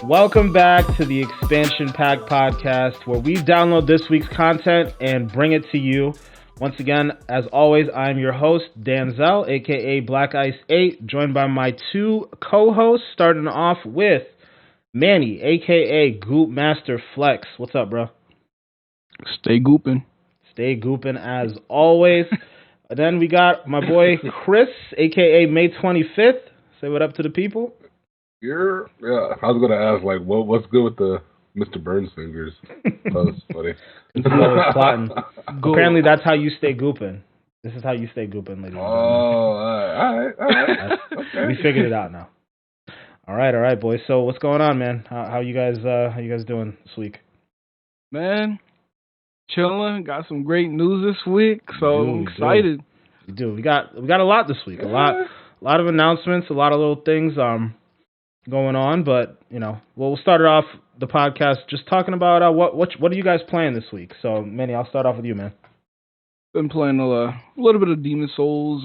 Welcome back to the Expansion Pack Podcast, where we download this week's content and bring it to you. Once again, as always, I'm your host, Danzel, aka Black Ice 8, joined by my two co-hosts, starting off with Manny, aka Goop Master Flex. What's up, bro? Stay gooping. Stay gooping as always. And then we got my boy Chris, aka May 25th. Say what up to the people. Yeah, I was gonna ask what's good with the Mr. Burns fingers? That was funny. Plotting. Apparently, that's how you stay gooping. This is how you stay gooping, ladies and gentlemen. All right. Okay. We figured it out now. All right, boys. So, what's going on, man? How you guys doing this week? Man, chilling. Got some great news this week, so I'm excited. We do. We got a lot this week. A lot of announcements. A lot of little things. Going on, but we'll start it off the podcast just talking about what are you guys playing this week. So, Manny, I'll start off with you, man. Been playing a little bit of Demon Souls.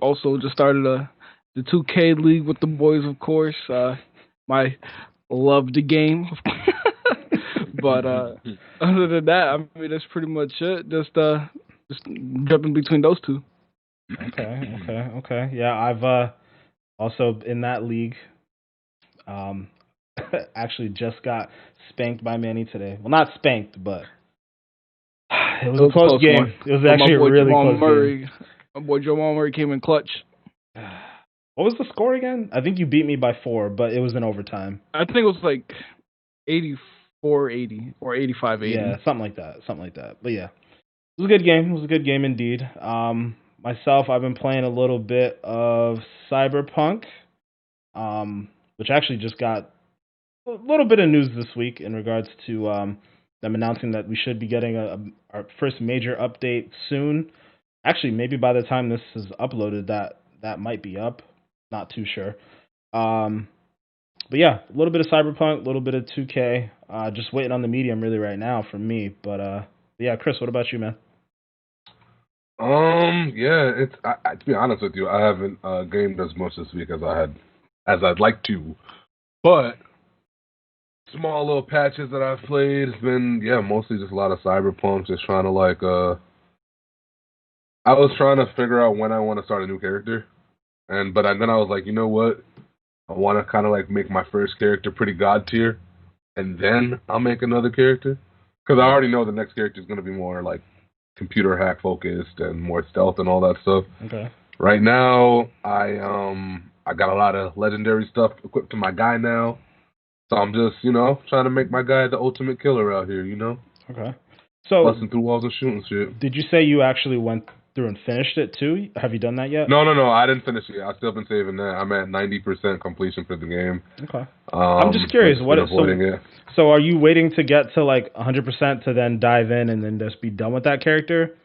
Also, just started the 2K League with the boys, of course. My loved game, but other than that, I mean that's pretty much it. Just jumping between those two. Okay. Yeah, I've also in that league. Actually just got spanked by Manny today. Well, not spanked, but it was a close game. One. It was actually a really close game. My boy Jamal Murray came in clutch. What was the score again? I think you beat me by 4, but it was in overtime. I think it was like 84-80 or 85-80. Yeah, something like that. But yeah, it was a good game. It was a good game indeed. Myself, I've been playing a little bit of Cyberpunk. Which actually just got a little bit of news this week in regards to them announcing that we should be getting our first major update soon. Actually, maybe by the time this is uploaded, that might be up. Not too sure. But yeah, a little bit of Cyberpunk, a little bit of 2K. Just waiting on the medium really right now for me. But yeah, Chris, what about you, man? Yeah, to be honest with you, I haven't gamed as much this week as I'd like to, but small little patches that I've played. It's been mostly just a lot of Cyberpunk. Just trying to I was trying to figure out when I want to start a new character, then I was like, you know what, I want to kind of make my first character pretty god tier, and then I'll make another character because I already know the next character is going to be more like computer hack focused and more stealth and all that stuff. Okay. Right now, I got a lot of legendary stuff equipped to my guy now. So I'm just, trying to make my guy the ultimate killer out here, Okay. So busting through walls and shooting shit. Did you say you actually went through and finished it too? Have you done that yet? No, I didn't finish it. I've still been saving that. I'm at 90% completion for the game. Okay. I'm just curious, so are you waiting to get to 100% to then dive in and then just be done with that character?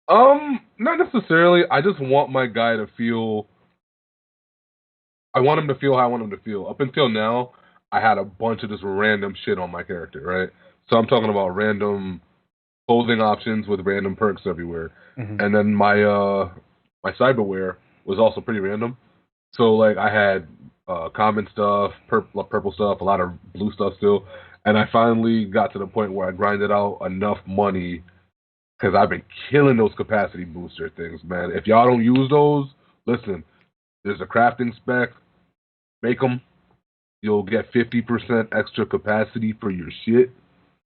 Not necessarily. I just want my guy to feel how I want him to feel. Up until now, I had a bunch of just random shit on my character, right? So I'm talking about random clothing options with random perks everywhere. Mm-hmm. And then my cyberware was also pretty random. So I had common stuff, purple stuff, a lot of blue stuff still. And I finally got to the point where I grinded out enough money because I've been killing those capacity booster things, man. If y'all don't use those, listen, there's a crafting spec. Make them. You'll get 50% extra capacity for your shit.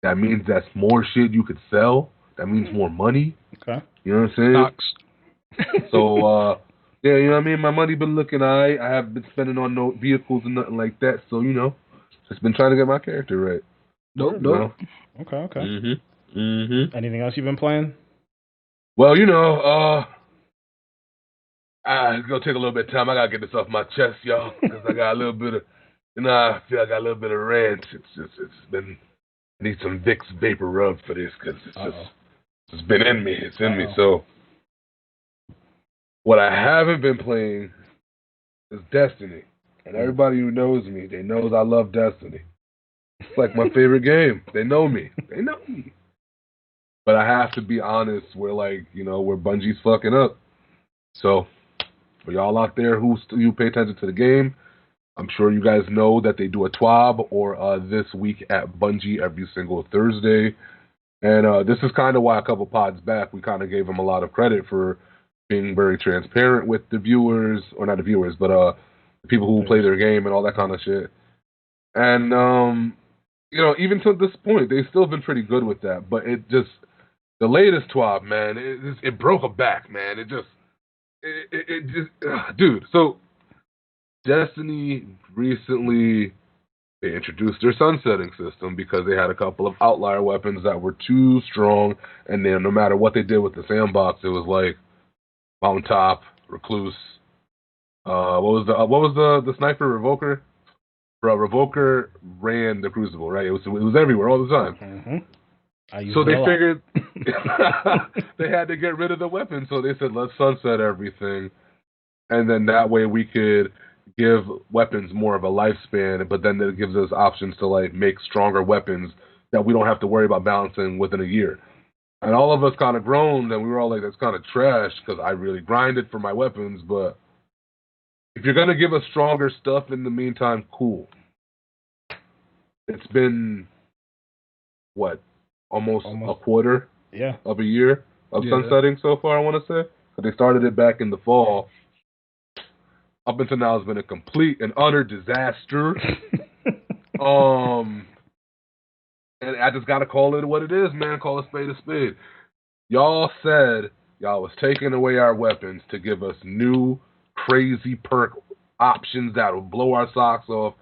That means that's more shit you could sell. That means more money. Okay. You know what I'm saying? Stocks. So, yeah, you know what I mean? My money been looking alright. I haven't been spending on no vehicles and nothing like that. So, just been trying to get my character right. Nope. Okay. Mm-hmm. Anything else you've been playing? Well, it's gonna take a little bit of time. I gotta get this off my chest, y'all, because I got a little bit of, I feel I got a little bit of rant. I need some Vicks Vapor Rub for this, because it's been in me. It's in me. So, what I haven't been playing is Destiny. And everybody who knows me, they knows I love Destiny. It's like my favorite game. They know me. They know me. But I have to be honest, we're like, where Bungie's fucking up. So, for y'all out there who pay attention to the game, I'm sure you guys know that they do a TWAB or this week at Bungie every single Thursday. And this is kind of why a couple pods back, we kind of gave them a lot of credit for being very transparent with the viewers, or not the viewers, but the people who play their game and all that kind of shit. And, even to this point, they've still been pretty good with that. But it just, the latest TWAB, man, it broke a back, man. It just, dude. So, Destiny recently, they introduced their sunsetting system because they had a couple of outlier weapons that were too strong, and then no matter what they did with the sandbox, it was like Mountaintop, Recluse. What was the sniper Revoker? Bro, Revoker ran the Crucible, right? It was everywhere all the time. Mm-hmm. So they figured they had to get rid of the weapon, so they said, let's sunset everything. And then that way we could give weapons more of a lifespan, but then it gives us options to like make stronger weapons that we don't have to worry about balancing within a year. And all of us kind of groaned, and we were all like, that's kind of trash, because I really grinded for my weapons, but if you're going to give us stronger stuff in the meantime, cool. It's been, what, almost a quarter of a year of sunsetting so far, I want to say. But they started it back in the fall. Up until now, it's been a complete and utter disaster. And I just got to call it what it is, man. Call a spade a spade. Y'all said y'all was taking away our weapons to give us new, crazy perk options that would blow our socks off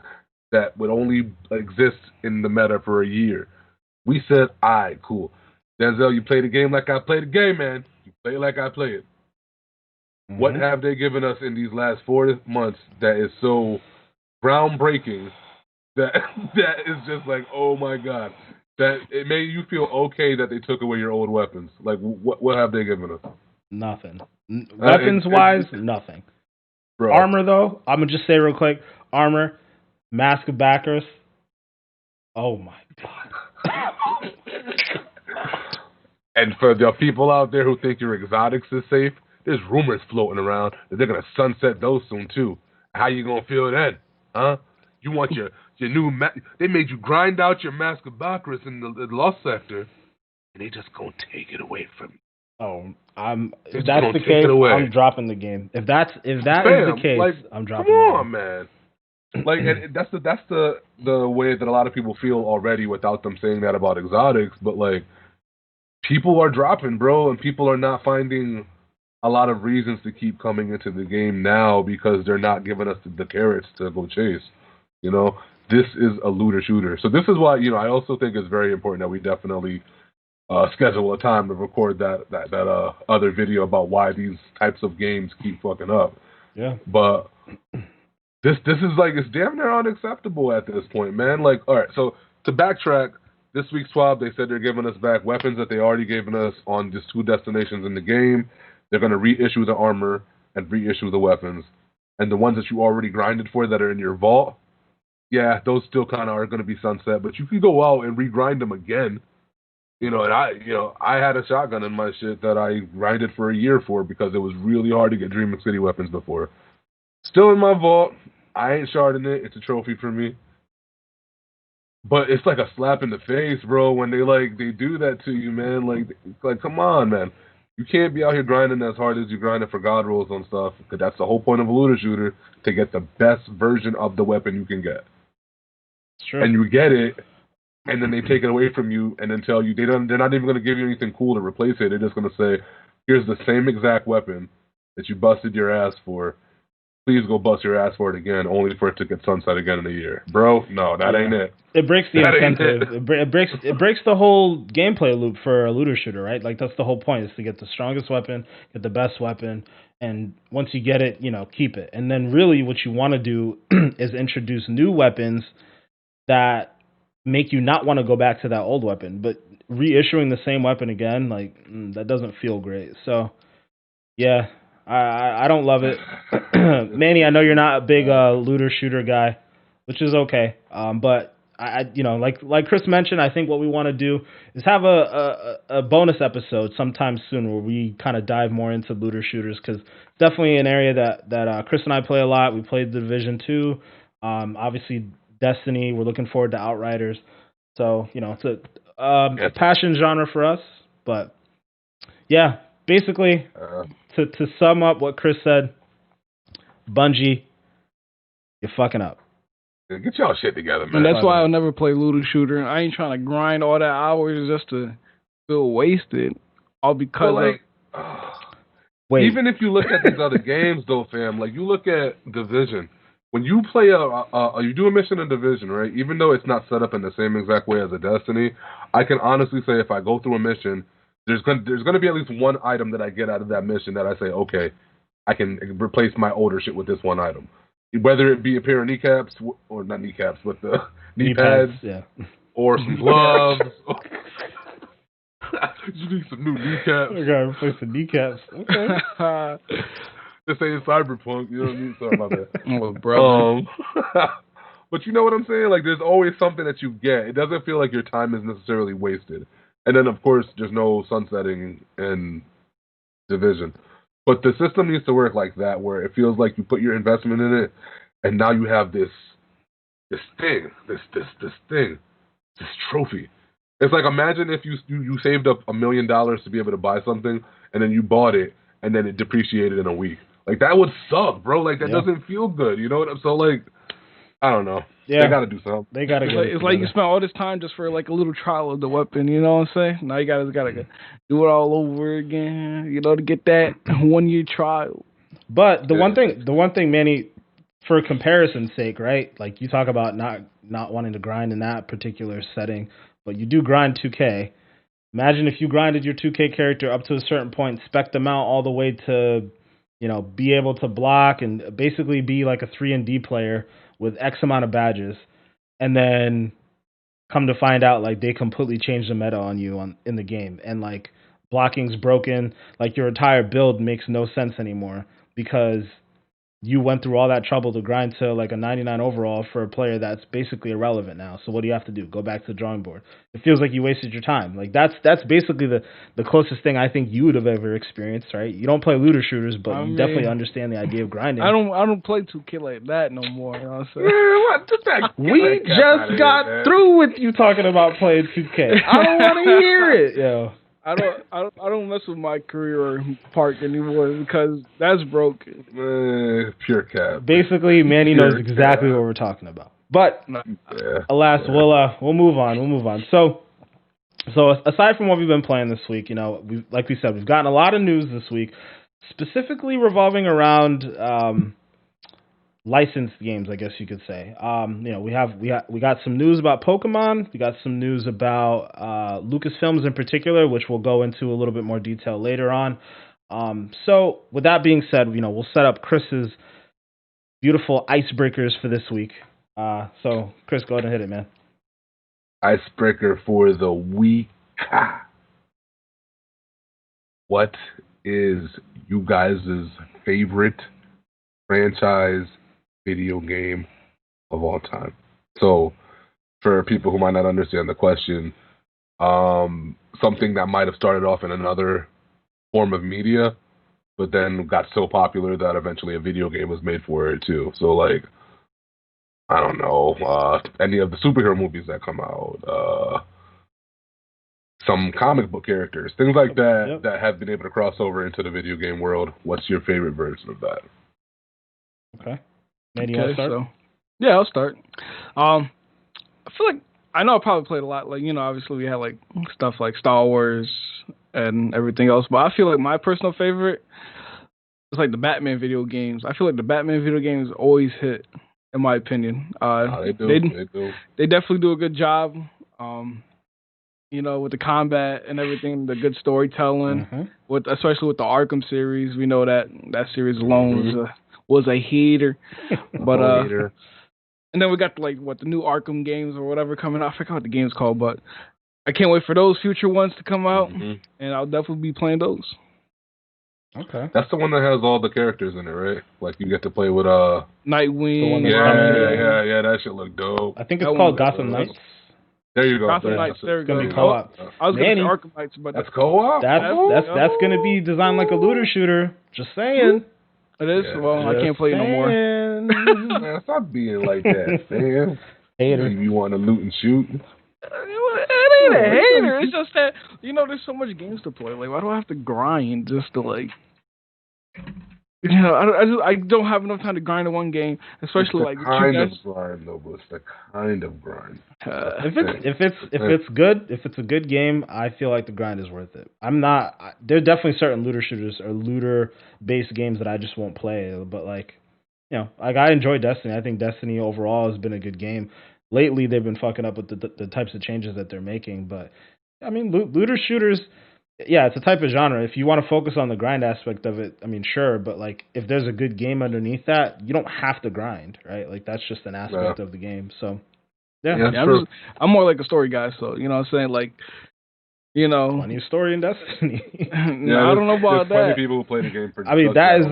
that would only exist in the meta for a year. We said, all right, cool. Denzel, you play the game like I play the game, man. You play it like I play it. Mm-hmm. What have they given us in these last 4 months that is so groundbreaking that is just like, oh my God, that it made you feel okay that they took away your old weapons? Like, what have they given us? Nothing. Weapons-wise, nothing. Bro. Armor, though, I'm going to just say real quick, armor, Mask of Backers, oh my God. And for the people out there who think your exotics is safe, there's rumors floating around that they're going to sunset those soon, too. How you going to feel then? Huh? You want your new... they made you grind out your Mask of Bacchus in the Lost Sector, and they just going to take it away from you. Oh, if that's the case, I'm dropping the game. If that is the case, like, I'm dropping the game. Come on, man. Like, and that's the way that a lot of people feel already without them saying that about exotics, but, like, people are dropping, bro, and people are not finding a lot of reasons to keep coming into the game now because they're not giving us the carrots to go chase. This is a looter shooter. So this is why, I also think it's very important that we definitely schedule a time to record that other video about why these types of games keep fucking up. Yeah. But this is like, it's damn near unacceptable at this point, man. Like, all right, so to backtrack, this week's TWAB, they said they're giving us back weapons that they already given us on just 2 destinations in the game. They're going to reissue the armor and reissue the weapons. And the ones that you already grinded for that are in your vault, yeah, those still kind of are going to be sunset. But you can go out and regrind them again. And I had a shotgun in my shit that I grinded for a year for because it was really hard to get Dreaming City weapons before. Still in my vault. I ain't sharding it. It's a trophy for me. But it's like a slap in the face, bro, when they do that to you, man. Like come on, man. You can't be out here grinding as hard as you grinding for God rolls on stuff, because that's the whole point of a looter shooter, to get the best version of the weapon you can get. Sure. And you get it, and then they take it away from you, and then tell you they're not even going to give you anything cool to replace it. They're just going to say, here's the same exact weapon that you busted your ass for. Please go bust your ass for it again, only for it to get sunset again in a year. Bro, no, that ain't it. It breaks the incentive. It breaks the whole gameplay loop for a looter shooter, right? Like, that's the whole point, is to get the strongest weapon, get the best weapon, and once you get it, keep it. And then really what you want to do is introduce new weapons that make you not want to go back to that old weapon. But reissuing the same weapon again, that doesn't feel great. So, yeah, I don't love it. Manny, I know you're not a big looter shooter guy, which is okay. But like Chris mentioned, I think what we want to do is have a bonus episode sometime soon where we kind of dive more into looter shooters because it's definitely an area that Chris and I play a lot. We played the Division 2, obviously Destiny. We're looking forward to Outriders. So it's a passion genre for us. But yeah, basically to sum up what Chris said, Bungie, you're fucking up. Get y'all shit together, man. And that's why I'll never play looter shooter. I ain't trying to grind all that hours just to feel wasted. All because Wait. Even if you look at these other games, though, fam, like you look at Division. When you play you do a mission in Division, right? Even though it's not set up in the same exact way as a Destiny, I can honestly say if I go through a mission, there's gonna be at least one item that I get out of that mission that I say, okay, I can replace my older shit with this one item. Whether it be a pair of kneecaps, or not kneecaps, but the knee pads, yeah, or some gloves. You need some new kneecaps. I gotta replace the kneecaps. Okay. This ain't Cyberpunk, you know what I mean? Sorry about that. Oh, bro. But you know what I'm saying? Like, there's always something that you get. It doesn't feel like your time is necessarily wasted. And then, of course, there's no sunsetting in Division. But the system needs to work like that, where it feels like you put your investment in it, and now you have this thing, this trophy. It's like, imagine if you saved up $1 million to be able to buy something, and then you bought it, and then it depreciated in a week. Like, that would suck, bro. Like, that doesn't feel good. You know what I'm saying? So, like, I don't know. Yeah. They got to do something. They got to get It's like you spent all this time just for, like, a little trial of the weapon, you know what I'm saying? Now you got to do it all over again, you know, to get that 1-year trial. But the one thing, Manny, for comparison's sake, right? Like, you talk about not wanting to grind in that particular setting, but you do grind 2K. Imagine if you grinded your 2K character up to a certain point, spec them out all the way to, be able to block and basically be like a 3-and-D player with X amount of badges, and then come to find out like they completely changed the meta on you in the game, and like blocking's broken, like your entire build makes no sense anymore because you went through all that trouble to grind to like a 99 overall for a player that's basically irrelevant now. So what do you have to do? Go back to the drawing board. It feels like you wasted your time. Like that's basically the closest thing I think you would have ever experienced, right? You don't play looter shooters, but you definitely understand the idea of grinding. I don't play 2K like that no more. You know what I'm saying? We just got through with you talking about playing 2K. I don't want to hear it, yo. I don't mess with my career park anymore because that's broken. Pure cap. Basically, Manny knows exactly what we're talking about. But alas, we'll move on. We'll move on. So aside from what we've been playing this week, like we said, we've gotten a lot of news this week, specifically revolving around licensed games, I guess you could say. We got some news about Pokemon. We got some news about Lucasfilms in particular, which we'll go into a little bit more detail later on. So with that being said, we'll set up Chris's beautiful icebreakers for this week. So Chris, go ahead and hit it, man. Icebreaker for the week. What is you guys' favorite franchise video game of all time? So for people who might not understand the question, something that might have started off in another form of media, but then got so popular that eventually a video game was made for it too. So like, I don't know, any of the superhero movies that come out, some comic book characters, things like that, that have been able to cross over into the video game world. What's your favorite version of that? Okay. Maybe you want to start? So, yeah, I'll start. I feel like I know I probably played a lot. Like, obviously we had like stuff like Star Wars and everything else, but I feel like my personal favorite is like the Batman video games. I feel like the Batman video games always hit, in my opinion. They do. They definitely do a good job. With the combat and everything, the good storytelling, especially with the Arkham series. We know that series alone was a heater. But and then we got the new Arkham games or whatever coming out. I forgot what the game's called, but I can't wait for those future ones to come out, and I'll definitely be playing those. Okay. That's the one that has all the characters in it, right? Like you get to play with Nightwing. The one that's yeah. That shit look dope. I think it's That called one- Gotham Knights. There you go. Gotham Knights. There we It's gonna go. be co-op. I was Manny, gonna say Arkham Knights, but That's co-op. that's gonna be designed like a looter shooter. Just saying. it is. Yeah, Well, I can't play it no more. Man, stop being like that, man. Hater. You want to loot and shoot? It ain't a hater. It's just that there's so much games to play. Like, why do I have to grind just to like? I don't have enough time to grind in one game, especially like kind of grind though, but it's the kind of grind. If it's good, if it's a good game, I feel like the grind is worth it. There are definitely certain looter shooters or looter based games that I just won't play. But like I enjoy Destiny. I think Destiny overall has been a good game. Lately, they've been fucking up with the types of changes that they're making. But I mean, looter shooters. Yeah, it's a type of genre. If you want to focus on the grind aspect of it, I mean, sure. But like, if there's a good game underneath that, you don't have to grind, right? Like, that's just an aspect of the game. So, yeah I'm more like a story guy. So you know what I'm saying, like, plenty of story in Destiny. I don't know about that. Plenty of people who play the game for. I mean, that's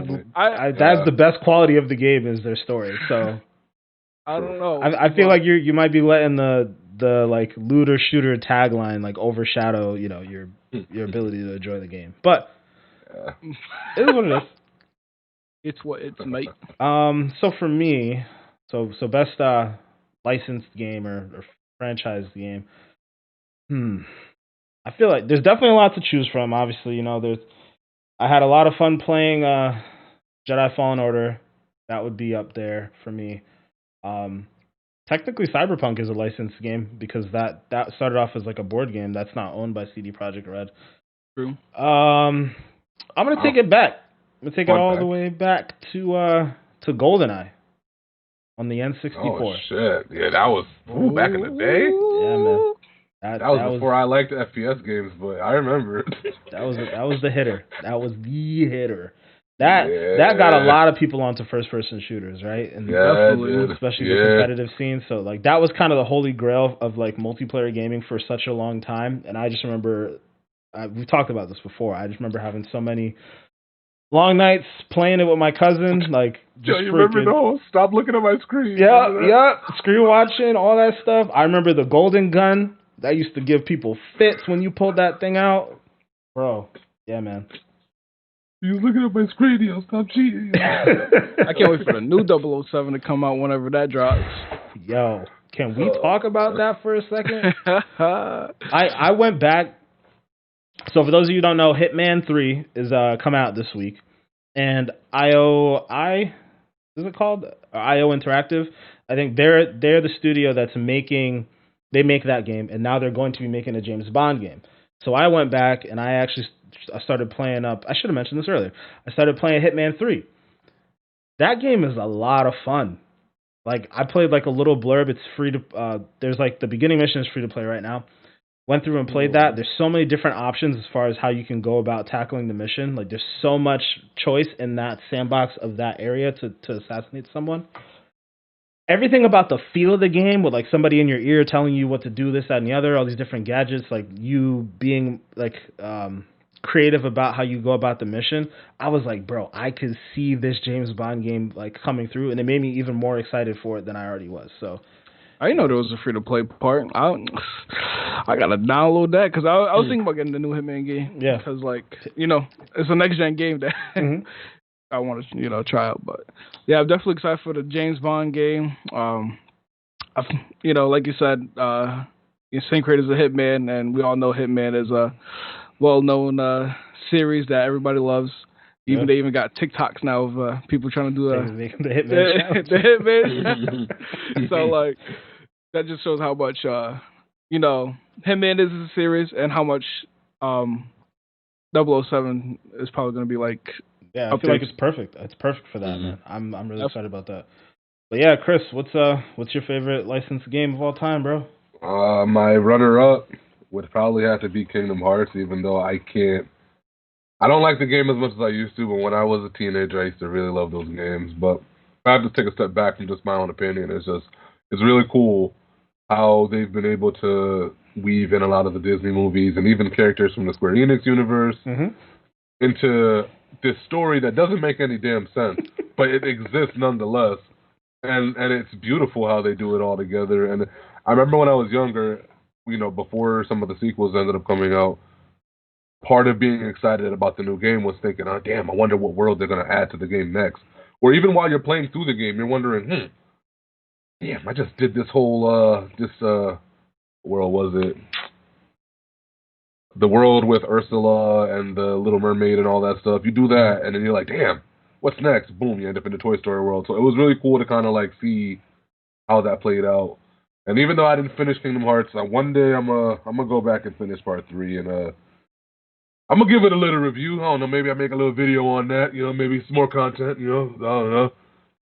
the best quality of the game is their story. So, I don't know. I feel like you might be letting the like looter shooter tagline like overshadow your ability to enjoy the game, but it is what it is. It's what it's, mate. So for me, so best licensed game or franchise game. I feel like there's definitely a lot to choose from. Obviously, I had a lot of fun playing Jedi Fallen Order. That would be up there for me. Technically, Cyberpunk is a licensed game because that started off as like a board game that's not owned by CD Projekt Red. True. I'm gonna take it back. I'm gonna take it all the way back to GoldenEye on the N64. Oh shit! Yeah, that was back in the day. Yeah, man. That was before I liked FPS games, but I remember. That was the hitter. That was the hitter. That got a lot of people onto first-person shooters, right? And especially the competitive scene. So, like, that was kind of the holy grail of, like, multiplayer gaming for such a long time. And I just remember, we've talked about this before, I just remember having so many long nights playing it with my cousin, like, just you remember the whole stop looking at my screen. Yeah, screen watching, all that stuff. I remember the golden gun. That used to give people fits when you pulled that thing out. Bro, yeah, man. You looking at my screen, yo, stop cheating. I can't wait for the new 007 to come out whenever that drops. Yo, can we talk about that for a second? I went back. So for those of you who don't know, Hitman 3 is come out this week. And IO Interactive? I think they're the studio that's they make that game, and now they're going to be making a James Bond game. So I went back and I started playing I should have mentioned this earlier. I started playing Hitman 3. That game is a lot of fun. Like, I played like a little blurb. It's free to, there's like the beginning mission is free to play right now. Went through and played that. There's so many different options as far as how you can go about tackling the mission. Like, there's so much choice in that sandbox of that area to assassinate someone. Everything about the feel of the game with like somebody in your ear telling you what to do, this, that, and the other, all these different gadgets, like you being like creative about how you go about the mission. I was like, bro, I could see this James Bond game like coming through, and it made me even more excited for it than I already was. So I didn't know there was a free to play part. I gotta download that because I was thinking about getting the new Hitman game. Yeah, because like it's a next gen game that I want to try out. But yeah, I'm definitely excited for the James Bond game. Like you said, same creators of Hitman, and we all know Hitman is a well-known series that everybody loves. They even got TikToks now of people trying to do the Hitman the Hitman. So like that just shows how much Hitman is a series and how much 007 is probably going to be like. Yeah, I feel like it's perfect. It's perfect for that, man. I'm really excited about that. But yeah, Chris, what's your favorite licensed game of all time, bro? My runner-up would probably have to be Kingdom Hearts, even though I don't like the game as much as I used to, but when I was a teenager, I used to really love those games. But if I have to take a step back from just my own opinion, it's really cool how they've been able to weave in a lot of the Disney movies and even characters from the Square Enix universe into this story that doesn't make any damn sense, but it exists nonetheless, and it's beautiful how they do it all together. And I remember when I was younger, before some of the sequels ended up coming out, part of being excited about the new game was thinking, oh damn, I wonder what world they're gonna add to the game next. Or even while you're playing through the game, you're wondering, damn, I just did this whole world was it? The world with Ursula and the Little Mermaid and all that stuff. You do that, and then you're like, damn, what's next? Boom, you end up in the Toy Story world. So it was really cool to kind of like see how that played out. And even though I didn't finish Kingdom Hearts, one day I'm gonna go back and finish Part 3, and I'm gonna give it a little review. I don't know, maybe I make a little video on that. Maybe some more content. I don't know.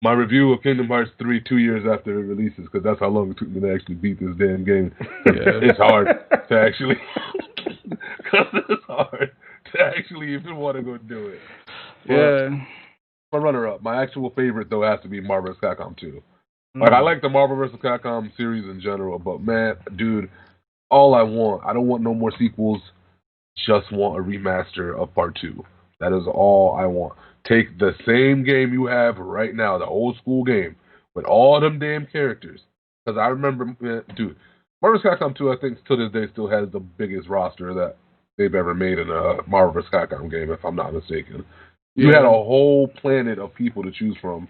My review of Kingdom Hearts 3 2 years after it releases, because that's how long it took me to actually beat this damn game. It's hard to actually. Because it's hard to actually even want to go do it. Yeah. My runner-up, my actual favorite, though, has to be Marvel vs. Capcom 2. Like, I like the Marvel vs. Capcom series in general, but, man, dude, all I don't want no more sequels, just want a remaster of Part 2. That is all I want. Take the same game you have right now, the old school game, with all them damn characters. Because I remember, dude, Marvel vs. Capcom 2, I think, to this day, still has the biggest roster that they've ever made in a Marvel vs. Capcom game, if I'm not mistaken. You had a whole planet of people to choose from,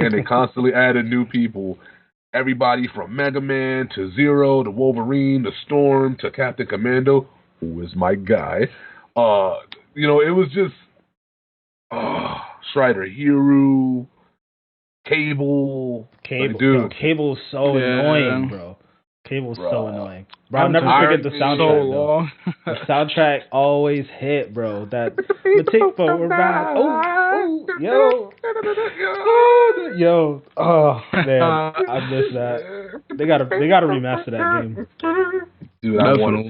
and they constantly added new people. Everybody from Mega Man to Zero to Wolverine to Storm to Captain Commando, who is my guy. It was just Strider Hero, Cable. Like, dude. Yo, Cable's so annoying, bro. Cable's so annoying. Bro, I'll never forget the soundtrack. The soundtrack always hit, bro. That take forward ride. Yo, oh man, I miss that. They gotta remaster that game. Dude, I want it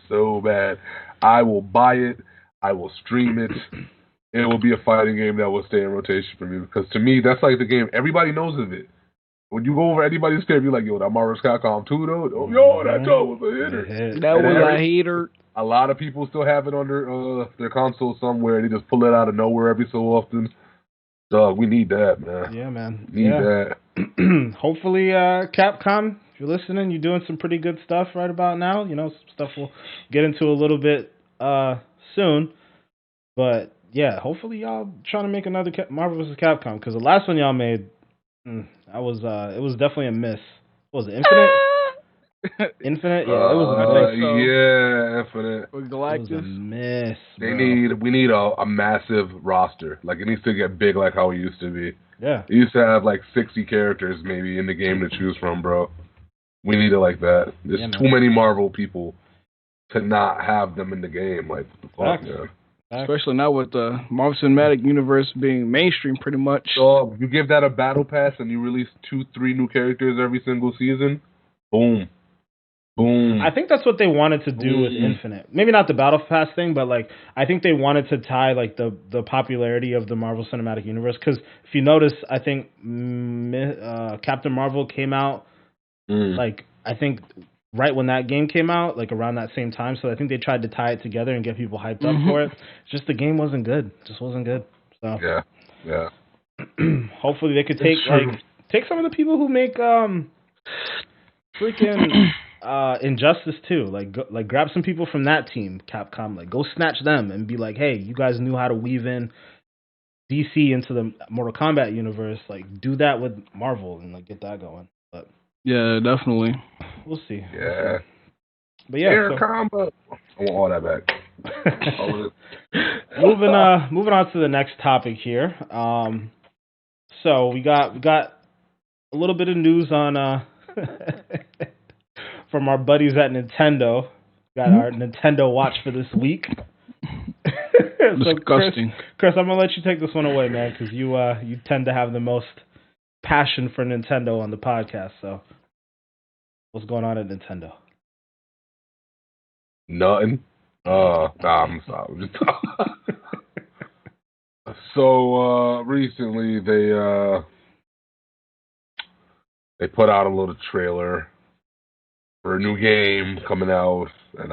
so bad. I will buy it. I will stream it. It will be a fighting game that will stay in rotation for me, because to me, that's like the game everybody knows of it. When you go over anybody's game, you're like, yo, that Marvel vs. Capcom 2, though? Oh, yo, that was a hitter. That was a hitter. A lot of people still have it on their console somewhere. They just pull it out of nowhere every so often. Dog, we need that, man. Yeah, man. Need that. Hopefully, Capcom, if you're listening, you're doing some pretty good stuff right about now. Some stuff we'll get into a little bit soon. But, yeah, hopefully y'all trying to make another Marvel vs. Capcom, because the last one y'all made... it was definitely a miss. What was it, Infinite? Infinite? Yeah, it was a miss. Yeah, Infinite. With Galactus. It was a miss, bro. We need a massive roster. Like, it needs to get big like how it used to be. Yeah. It used to have like 60 characters maybe in the game to choose from, bro. We need it like that. There's too many Marvel people to not have them in the game. Like, what the fuck, man? Especially now with the Marvel Cinematic Universe being mainstream pretty much. So you give that a battle pass and you release 2-3 new characters every single season, boom. I think that's what they wanted to do with Infinite. Maybe not the battle pass thing, but like I think they wanted to tie like the popularity of the Marvel Cinematic Universe, because if you notice, I think Captain Marvel came out like I think right when that game came out, like around that same time. So I think they tried to tie it together and get people hyped up for it. It's just the game wasn't good. It just wasn't good. So yeah. Hopefully they could take some of the people who make freaking Injustice too. Like grab some people from that team, Capcom. Like go snatch them and be like, hey, you guys knew how to weave in DC into the Mortal Kombat universe. Like do that with Marvel and like get that going. But yeah, definitely. We'll see. Yeah. But yeah, Air combo. I want all that back. Moving on to the next topic here. So we got a little bit of news on from our buddies at Nintendo. Got our Nintendo Watch for this week. So Disgusting. Chris, I'm gonna let you take this one away, man, because you tend to have the most passion for Nintendo on the podcast. So, what's going on at Nintendo? Nothing. I'm sorry. So recently they put out a little trailer for a new game coming out, and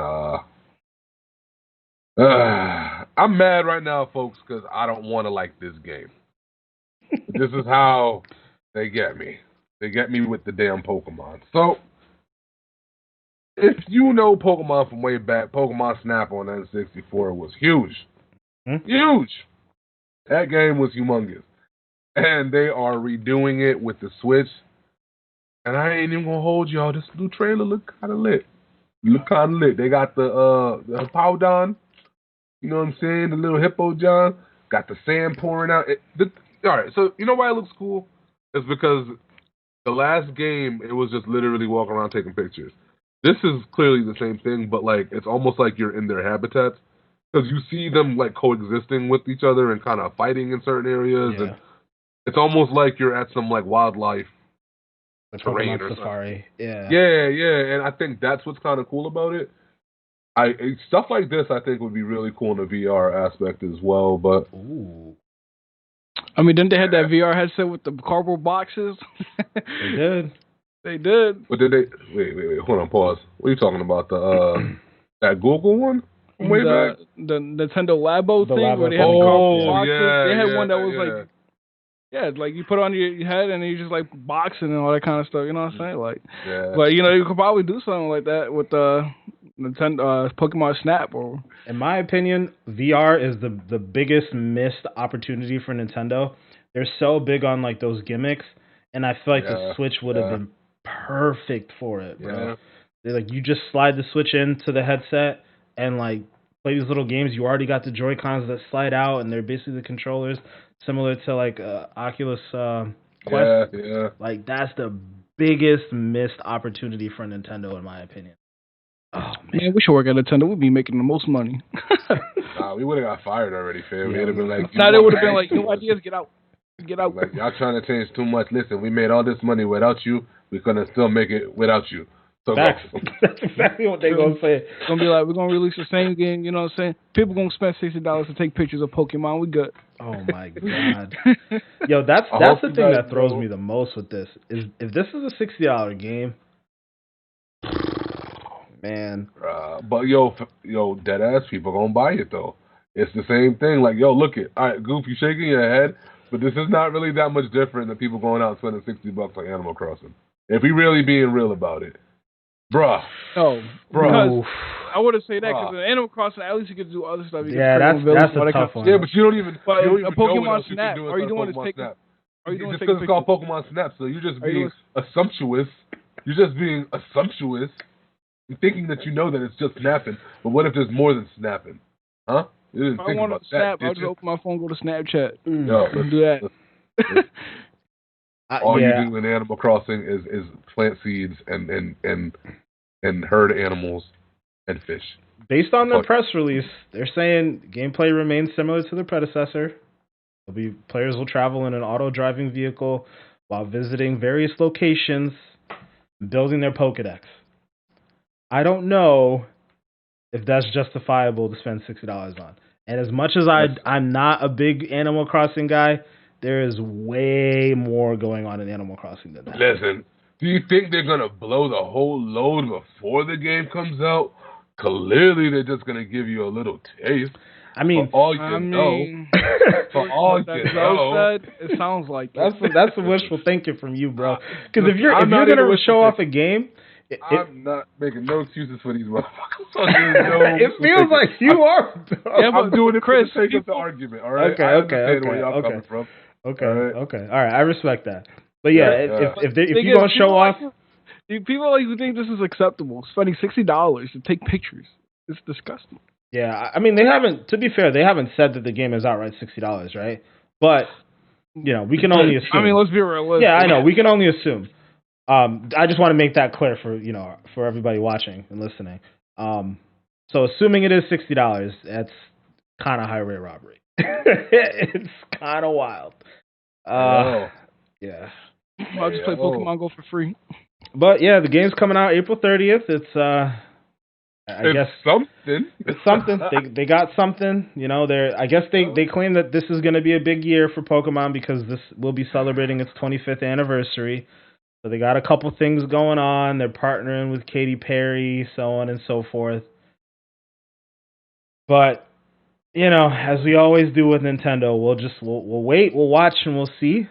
I'm mad right now, folks, because I don't want to like this game. This is how they get me. They get me with the damn Pokemon. So, if you know Pokemon from way back, Pokemon Snap on N64 was huge. Huge! That game was humongous. And they are redoing it with the Switch. And I ain't even gonna hold y'all. This new trailer look kind of lit. They got the Powdon. You know what I'm saying? The little Hippo John. Got the sand pouring out. Alright, so you know why it looks cool? It's because the last game, it was just literally walking around taking pictures. This is clearly the same thing, but like it's almost like you're in their habitats. Because you see them like coexisting with each other and kind of fighting in certain areas. Yeah. And it's almost like you're at some like wildlife The terrain Pokemon or Safari. something. Yeah. Yeah, and I think that's what's kind of cool about it. Stuff like this, I think, would be really cool in the VR aspect as well. But Ooh. I mean, didn't they have that VR headset with the cardboard boxes? They did. They did. But did they? Wait, hold on, pause. What are you talking about? The that Google one from way back? The Nintendo Labo The thing Labo where they had thing. the cardboard Oh, boxes. yeah, They had yeah, one that was yeah. like, yeah, like you put it on your head and you just like boxing and all that kind of stuff. You know what I'm saying? Like, Yeah. but you know, you could probably do something like that with Nintendo Pokemon Snap. Or In my opinion, VR is the biggest missed opportunity for Nintendo. They're so big on like those gimmicks, and I feel like the Switch would have been perfect for it, bro. Yeah. They're like, you just slide the Switch into the headset and like play these little games. You already got the Joy-Cons that slide out, and they're basically the controllers, similar to like Oculus Quest. Yeah. Like that's the biggest missed opportunity for Nintendo, in my opinion. Oh man, we should work at Nintendo. We'd be making the most money. Nah, we would have got fired already, fam. Yeah, We'd have been like, now they would have been like, no ideas, get out. Get out. Like, y'all trying to change too much. Listen, we made all this money without you. We're going to still make it without you. So That's exactly what they're going to say. It's going to be like, we're going to release the same game, you know what I'm saying? People going to spend $60 to take pictures of Pokemon. We good. Oh, my God. Yo, that's the thing that throws me the most with this. Is if this is a $60 game, man. But, yo, deadass people going to buy it, though. It's the same thing. Like, yo, look it. All right, Goof, you shaking your head, but this is not really that much different than people going out and spending $60 on Animal Crossing. If we really being real about it. Bruh. No. Bruh. Because I wouldn't say that, because in Animal Crossing, at least you get to do other stuff. You yeah, that's a tough one. Yeah, but you don't even But you don't even a Pokemon know what Snap, you are you doing Pokemon is Snap. are you doing Just because it's called Pokemon Snap, so you're just being assumptuous. You're just being assumptuous and thinking that you know that it's just snapping. But what if there's more than snapping? Huh? You didn't If I think want about to snap, that, I'll just open my phone, go to Snapchat. No, Let's do that. All you do in Animal Crossing is plant seeds and herd animals and fish. Based on their press release, they're saying gameplay remains similar to the predecessor. Players will travel in an auto-driving vehicle while visiting various locations, building their Pokedex. I don't know if that's justifiable to spend $60 on. And as much as I'm not a big Animal Crossing guy, there is way more going on in Animal Crossing than that. Listen, do you think they're going to blow the whole load before the game comes out? Clearly, they're just going to give you a little taste. I mean, for all you know, it sounds like that's wishful thinking from you, bro. Because if you're gonna show off a game, I'm not making no excuses for these motherfuckers. It feels like you are. Yeah, I'm doing it for the sake of the argument. All right. Okay. Where y'all coming from. Okay. All right. I respect that. But yeah, if you're gonna show off, people like who think this is acceptable, spending $60 to take pictures, it's disgusting. Yeah, I mean, they haven't. To be fair, they haven't said that the game is outright $60, right? But we can only assume. I mean, let's be realistic. Yeah, I know. We can only assume. I just want to make that clear for everybody watching and listening. So assuming it is $60, that's kind of highway robbery. It's kind of wild. Yeah. I'll just play Pokemon Go for free. But yeah, the game's coming out April 30th. It's I guess something. It's something. They got something. I guess they claim that this is going to be a big year for Pokemon because this will be celebrating its 25th anniversary. So they got a couple things going on. They're partnering with Katy Perry, so on and so forth. But as we always do with Nintendo, we'll wait, we'll watch, and we'll see.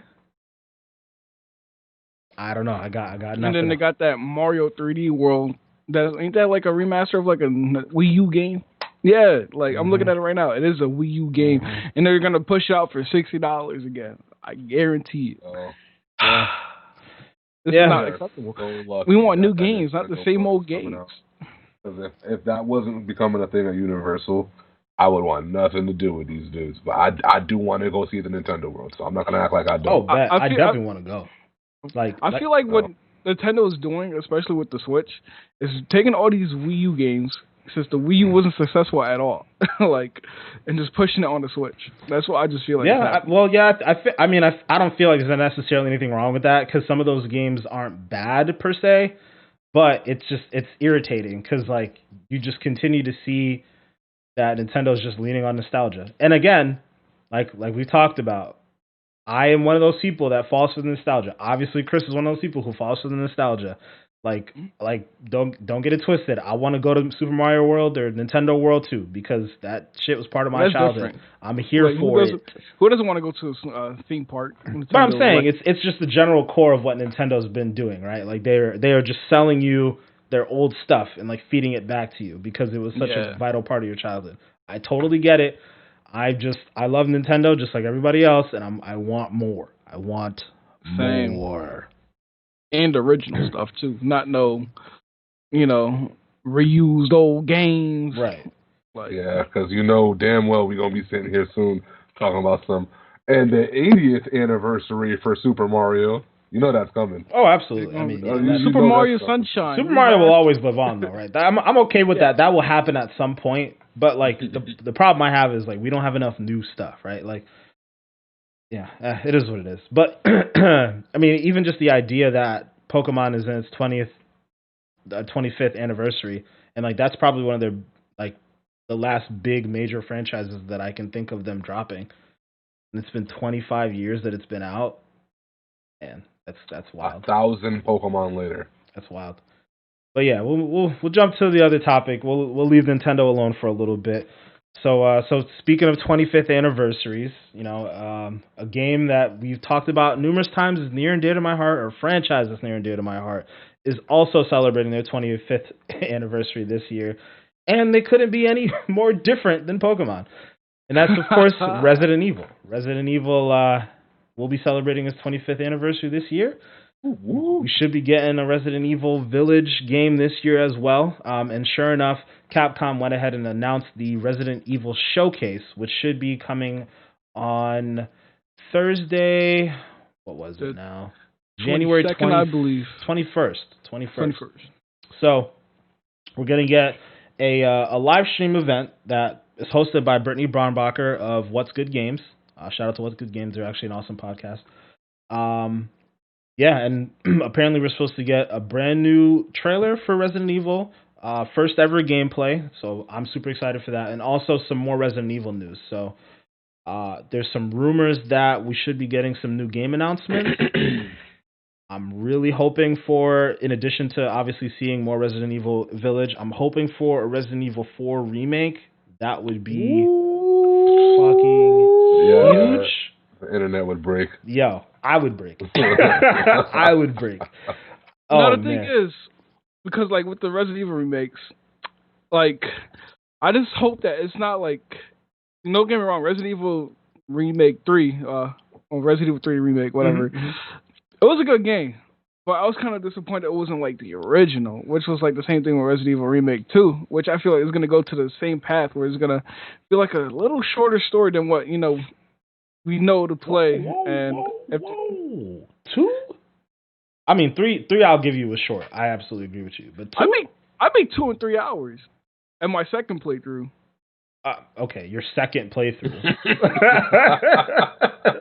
I don't know. I got nothing. And then they got that Mario 3D World. Ain't that like a remaster of like a Wii U game? Yeah, like I'm looking at it right now. It is a Wii U game, and they're gonna push it out for $60 again. I guarantee it. Oh, This is not acceptable. We want new games, not the same old games. Because if that wasn't becoming a thing at Universal, I would want nothing to do with these dudes. But I do want to go see the Nintendo World, so I'm not gonna act like I don't. Oh, I definitely want to go. I feel like what Nintendo is doing, especially with the Switch, is taking all these Wii U games since the Wii U wasn't successful at all, and just pushing it on the Switch. That's what I just feel like. Yeah, I don't feel like there's necessarily anything wrong with that because some of those games aren't bad per se, but it's irritating because like you just continue to see that Nintendo's just leaning on nostalgia. And again, like we talked about, I am one of those people that falls for the nostalgia. Obviously, Chris is one of those people who falls for the nostalgia. Like don't get it twisted. I want to go to Super Mario World or Nintendo World too because that shit was part of my childhood. Different. I'm here for it. Who doesn't want to go to a theme park? Nintendo, but I'm saying it's just the general core of what Nintendo's been doing, right? Like they are just selling you their old stuff and like feeding it back to you because it was such a vital part of your childhood. I totally get it. I love Nintendo just like everybody else, and I want more. I want more. And original stuff too, not reused old games. Right. Yeah, because damn well we're gonna be sitting here soon talking about and the 80th anniversary for Super Mario. You know that's coming. Oh, absolutely. I mean, Super Mario Sunshine. Super Mario will always live on, though, right? I'm okay with that. That will happen at some point. But like the problem I have is like we don't have enough new stuff, right? Like, yeah, it is what it is. But I mean, even just the idea that Pokemon is in its 25th anniversary, and like that's probably one of their like the last big major franchises that I can think of them dropping. And it's been 25 years that it's been out. Man, that's wild. 1,000 Pokemon later. That's wild. But yeah, we'll jump to the other topic. We'll leave Nintendo alone for a little bit. So speaking of 25th anniversaries, a game that we've talked about numerous times is near and dear to my heart, or a franchise that's near and dear to my heart, is also celebrating their 25th anniversary this year, and they couldn't be any more different than Pokemon. And that's of course Resident Evil. Resident Evil will be celebrating its 25th anniversary this year. Ooh. We should be getting a Resident Evil Village game this year as well. And sure enough, Capcom went ahead and announced the Resident Evil Showcase, which should be coming on Thursday. What was it now? January 22nd, I believe. 21st. So we're going to get a live stream event that is hosted by Brittany Braunbacher of What's Good Games. Shout out to What's Good Games. They're actually an awesome podcast. Yeah, and apparently we're supposed to get a brand new trailer for Resident Evil, first ever gameplay, so I'm super excited for that, and also some more Resident Evil news. So there's some rumors that we should be getting some new game announcements. I'm really hoping for, in addition to obviously seeing more Resident Evil Village, I'm hoping for a Resident Evil 4 remake. That would be fucking huge. The internet would break. Yo, I would break. I would break. No, the thing is, because like with the Resident Evil remakes, like I just hope that it's not like, don't get me wrong, Resident Evil Remake 3, or Resident Evil 3 Remake, whatever. Mm-hmm. It was a good game, but I was kind of disappointed it wasn't like the original, which was like the same thing with Resident Evil Remake 2, which I feel like is going to go to the same path where it's going to be like a little shorter story than what, we know to play. Two? I mean, three I'll give you was short. I absolutely agree with you. But two? I made 2 in 3 hours at my second playthrough. Okay, your second playthrough.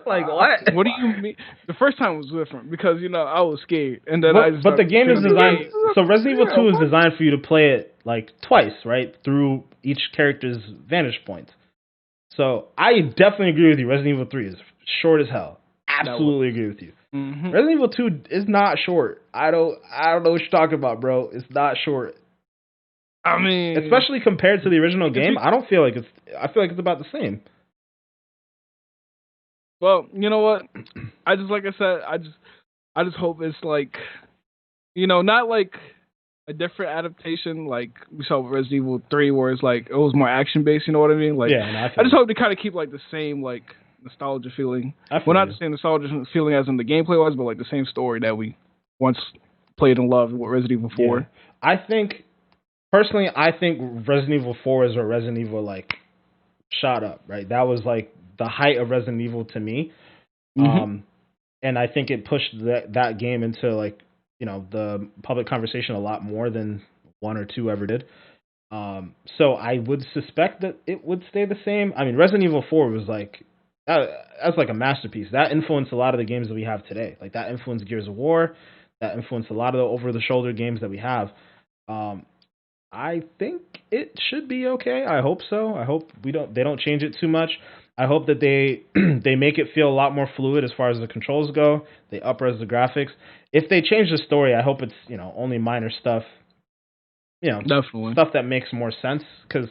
Like what? What do you mean? The first time was different because I was scared, and then but the game is designed. So Resident Evil 2 is designed for you to play it like twice, right, through each character's vantage point. So I definitely agree with you. Resident Evil 3 is short as hell. Absolutely agree with you. Mm-hmm. Resident Evil 2 is not short. I don't know what you're talking about, bro. It's not short. I mean, especially compared to the original game. I don't feel like it's. I feel like it's about the same. Well, you know what? I just hope it's like, not like a different adaptation like we saw with Resident Evil 3, where it's like it was more action based. You know what I mean? Like, yeah, no, I just hope they kind of keep like the same like nostalgia feeling. Well, not the same nostalgia feeling as in the gameplay was, but like the same story that we once played and loved with Resident Evil 4. Yeah. I think Resident Evil 4 is where Resident Evil like shot up. Right, that was like the height of Resident Evil to me. Mm-hmm. And I think it pushed that game into like the public conversation a lot more than 1 or 2 ever did. So I would suspect that it would stay the same. I mean, Resident Evil 4 was like that's like a masterpiece. That influenced a lot of the games that we have today. Like that influenced Gears of War. That influenced a lot of the over-the-shoulder games that we have. I think it should be okay. I hope so. I hope they don't change it too much. I hope that they they make it feel a lot more fluid as far as the controls go. They up-res the graphics. If they change the story, I hope it's only minor stuff. Definitely stuff that makes more sense. Because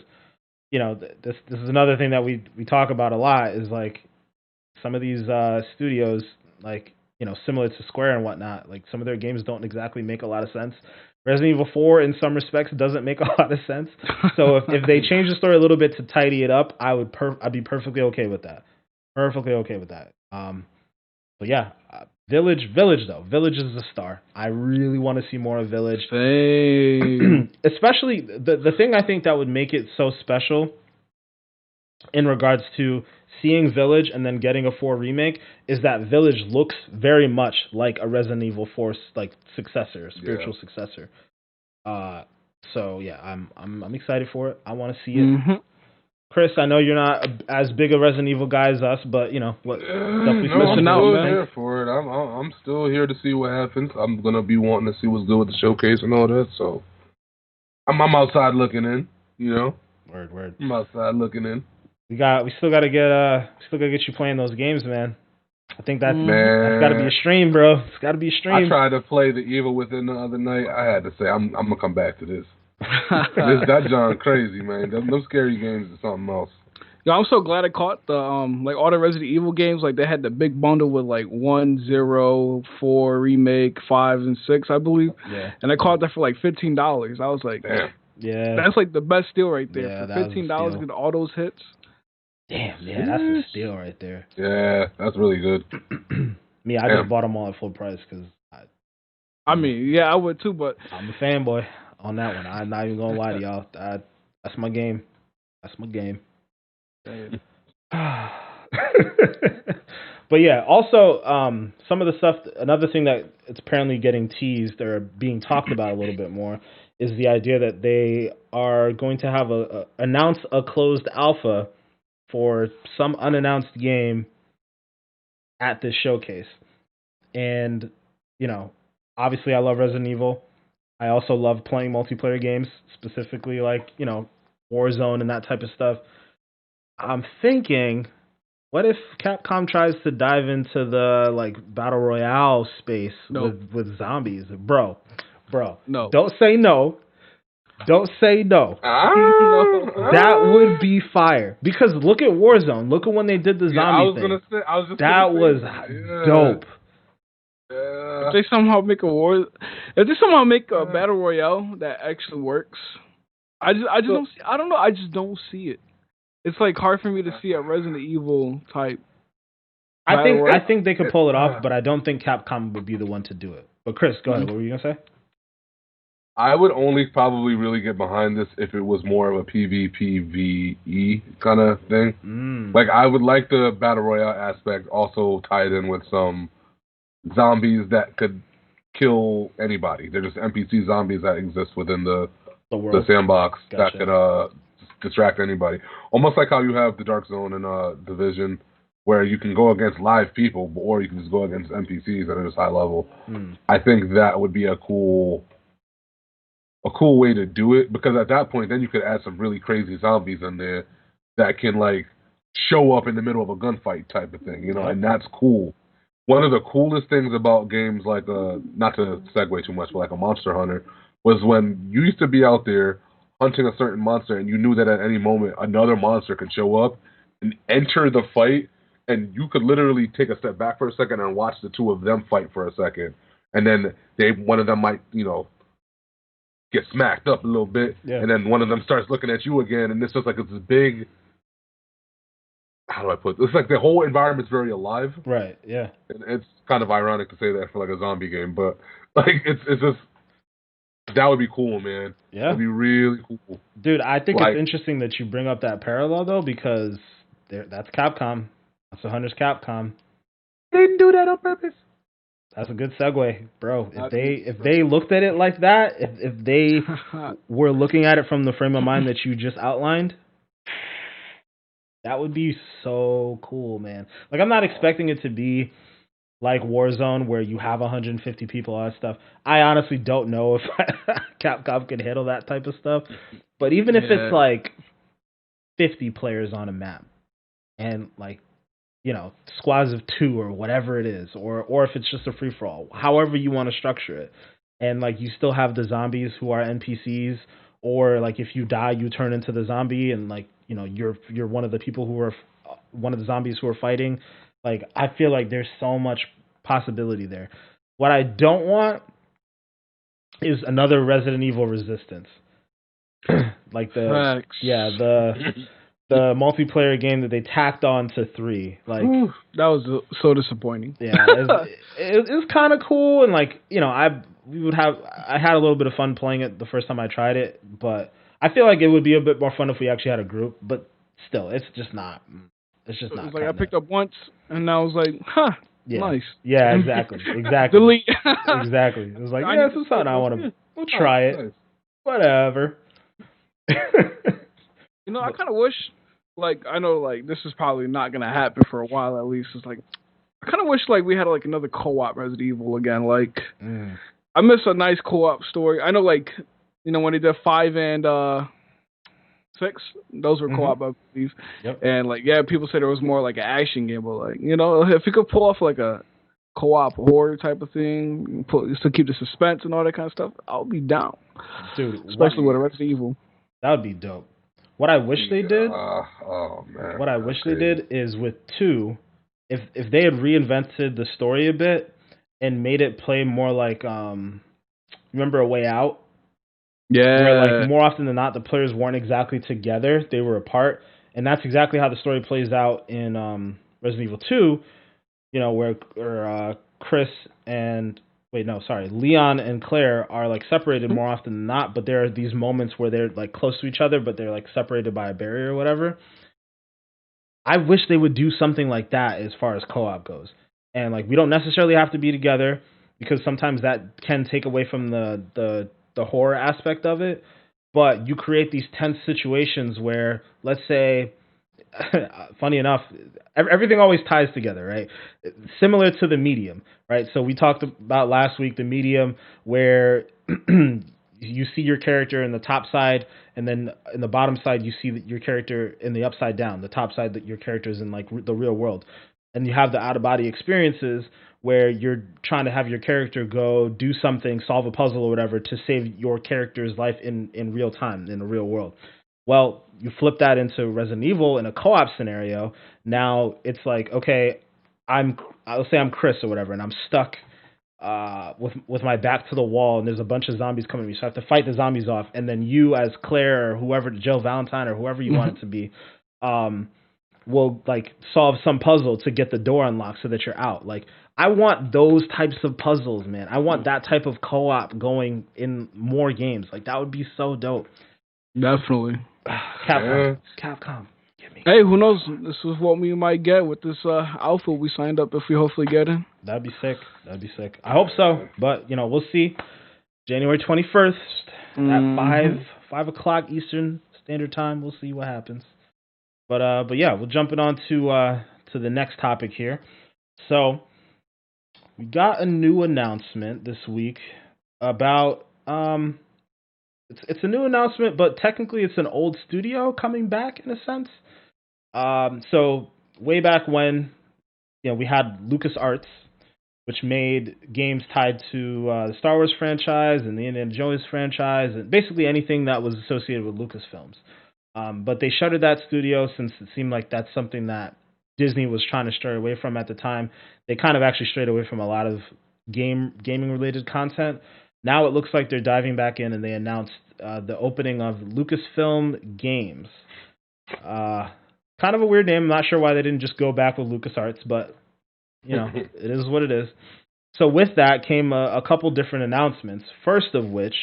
this is another thing that we talk about a lot is like some of these studios like similar to Square and whatnot. Like some of their games don't exactly make a lot of sense. Resident Evil 4 in some respects doesn't make a lot of sense. So if they change the story a little bit to tidy it up, I'd be perfectly okay with that. Perfectly okay with that. But yeah, Village though. Village is the star. I really want to see more of Village. Especially the thing I think that would make it so special in regards to seeing Village and then getting a 4 remake is that Village looks very much like a Resident Evil 4 like successor, spiritual successor. So yeah, I'm excited for it. I want to see it. Mm-hmm. Chris, I know you're not as big a Resident Evil guy as us, but definitely I'm still here for it. I'm still here to see what happens. I'm gonna be wanting to see what's good with the showcase and all that. So I'm outside looking in. Word. I'm outside looking in. We still gotta get you playing those games, man. I think that's gotta be a stream, bro. It's gotta be a stream. I tried to play The Evil Within the other night. I had to say I'm gonna come back to this. That John crazy, man. Those scary games is something else. Yo, I'm so glad I caught the like all the Resident Evil games. Like they had the big bundle with like 1, 0, 4 remake, 5 and 6, I believe. Yeah. And I caught that for like $15. I was like, damn. Yeah. That's like the best deal right there. Yeah, for $15, get all those hits. Damn, yeah, that's a steal right there. Yeah, that's really good. Me, I just bought them all at full price because I mean, yeah, I would too, but I'm a fanboy on that one. I'm not even gonna lie to y'all. That's my game. That's my game. But yeah, also some of the stuff. Another thing that it's apparently getting teased or being talked about a little bit more is the idea that they are going to have announce a closed alpha for some unannounced game at this showcase. And obviously I love Resident Evil. I also love playing multiplayer games, specifically like Warzone and that type of stuff. I'm thinking, what if Capcom tries to dive into the like battle royale space with zombies? Bro, no. Don't say no. Don't say no. That would be fire. Because look at Warzone. Look at when they did the zombie thing. That was dope. If they somehow make a battle royale that actually works, I just don't see it. It's like hard for me to see a Resident Evil type. I think they could pull it off, but I don't think Capcom would be the one to do it. But Chris, go ahead. What were you gonna say? I would only probably really get behind this if it was more of a PvPvE kind of thing. Like, I would like the Battle Royale aspect also tied in with some zombies that could kill anybody. They're just NPC zombies that exist within the sandbox that could distract anybody. Almost like how you have the Dark Zone and Division, where you can go against live people, or you can just go against NPCs that are just high level. I think that would be a cool way to do it, because at that point then you could add some really crazy zombies in there that can like show up in the middle of a gunfight type of thing, and that's cool. One of the coolest things about games like not to segue too much, but like a Monster Hunter, was when you used to be out there hunting a certain monster, and you knew that at any moment another monster could show up and enter the fight, and you could literally take a step back for a second and watch the two of them fight for a second, and then one of them might get smacked up a little bit, and then one of them starts looking at you again, and it's just like it's this big. How do I put this? It's like the whole environment's very alive. Right, yeah. It's kind of ironic to say that for like a zombie game, but like it's just that would be cool, man. Yeah. That'd be really cool. Dude, I think it's interesting that you bring up that parallel though, because that's Capcom. That's 100's Capcom. They didn't do that on purpose. That's a good segue, bro. If they looked at it like that, if they were looking at it from the frame of mind that you just outlined, that would be so cool, man. Like, I'm not expecting it to be like Warzone where you have 150 people, all that stuff. I honestly don't know if Capcom can handle that type of stuff. But even if it's like 50 players on a map and like, squads of 2 or whatever it is, or if it's just a free-for-all, however you want to structure it. And like you still have the zombies who are NPCs, or like if you die, you turn into the zombie and like, you're one of the people who are one of the zombies who are fighting. Like, I feel like there's so much possibility there. What I don't want is another Resident Evil Resistance. Like the multiplayer game that they tacked on to 3. Like, that was so disappointing. Yeah, it was kind of cool, and like, I had a little bit of fun playing it the first time I tried it, but I feel like it would be a bit more fun if we actually had a group. But still, it's just not. It's just not. Like I picked up once, and I was like, nice. Yeah, exactly. Delete. Exactly. It was like, this is something I want to. We'll try it. Nice. Whatever. I kind of wish, like, I know, like, this is probably not gonna happen for a while at least. It's like, I kind of wish, like, we had like another co-op Resident Evil again. Like, I miss a nice co-op story. I know, like, when they did 5 and 6, those were co-op, I believe. Yep. And like, people said it was more like an action game, but like, if you could pull off like a co-op horror type of thing, to keep the suspense and all that kind of stuff, I'll be down. Dude, especially with a Resident Evil. That would be dope. What I wish they did, what I wish they did is with 2, if they had reinvented the story a bit and made it play more like, remember A Way Out? Yeah. Where, like, more often than not, the players weren't exactly together; they were apart, and that's exactly how the story plays out in Resident Evil 2. Where Chris and Leon and Claire are like separated more often than not, but there are these moments where they're like close to each other, but they're like separated by a barrier or whatever. I wish they would do something like that as far as co-op goes, and like we don't necessarily have to be together because sometimes that can take away from the horror aspect of it, but you create these tense situations where, let's say, funny enough, everything always ties together, right? Similar to The Medium, right? So we talked about last week The Medium, where you see your character in the top side, and then in the bottom side you see your character in the upside down. The top side that your character is in, like the real world, and you have the out of body experiences where you're trying to have your character go do something, solve a puzzle or whatever, to save your character's life in real time, in the real world. Well, you flip that into Resident Evil in a co-op scenario. Now it's like, okay, let's say I'm Chris or whatever, and I'm stuck with my back to the wall, and there's a bunch of zombies coming at me, so I have to fight the zombies off, and then you as Claire or whoever, Jill Valentine or whoever you want it to be, will like solve some puzzle to get the door unlocked so that you're out. Like, I want those types of puzzles, man. I want that type of co-op going in more games. Like, that would be so dope. Definitely. Capcom. Hey, who knows? This is what we might get with this alpha we signed up if we hopefully get in. That'd be sick. I hope so, but we'll see. January 21st at 5 o'clock Eastern Standard Time. We'll see what happens. But yeah, we'll jump it on to the next topic here. So we got a new announcement this week about it's a new announcement, but technically it's an old studio coming back in a sense. So way back when, we had LucasArts, which made games tied to the Star Wars franchise and the Indiana Jones franchise, and basically anything that was associated with Lucasfilms. But they shuttered that studio since it seemed like that's something that Disney was trying to stray away from at the time. They kind of actually strayed away from a lot of gaming related content. Now it looks like they're diving back in, and they announced the opening of Lucasfilm Games. Kind of a weird name. I'm not sure why they didn't just go back with LucasArts, but it is what it is. So with that came a couple different announcements. First of which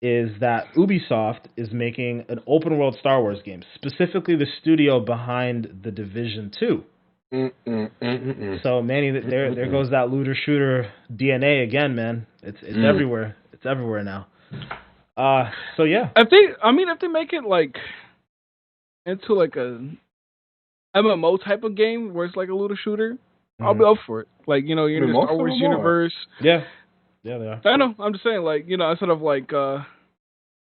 is that Ubisoft is making an open world Star Wars game, specifically the studio behind The Division 2. So Manny, there goes that looter shooter DNA again, man. It's everywhere. It's everywhere now. So yeah. If they make it like into like a MMO type of game where it's like a looter shooter, I'll be up for it. Like, you're in the Star Wars universe. Yeah. Yeah, they are. I know. I'm just saying, like, instead of like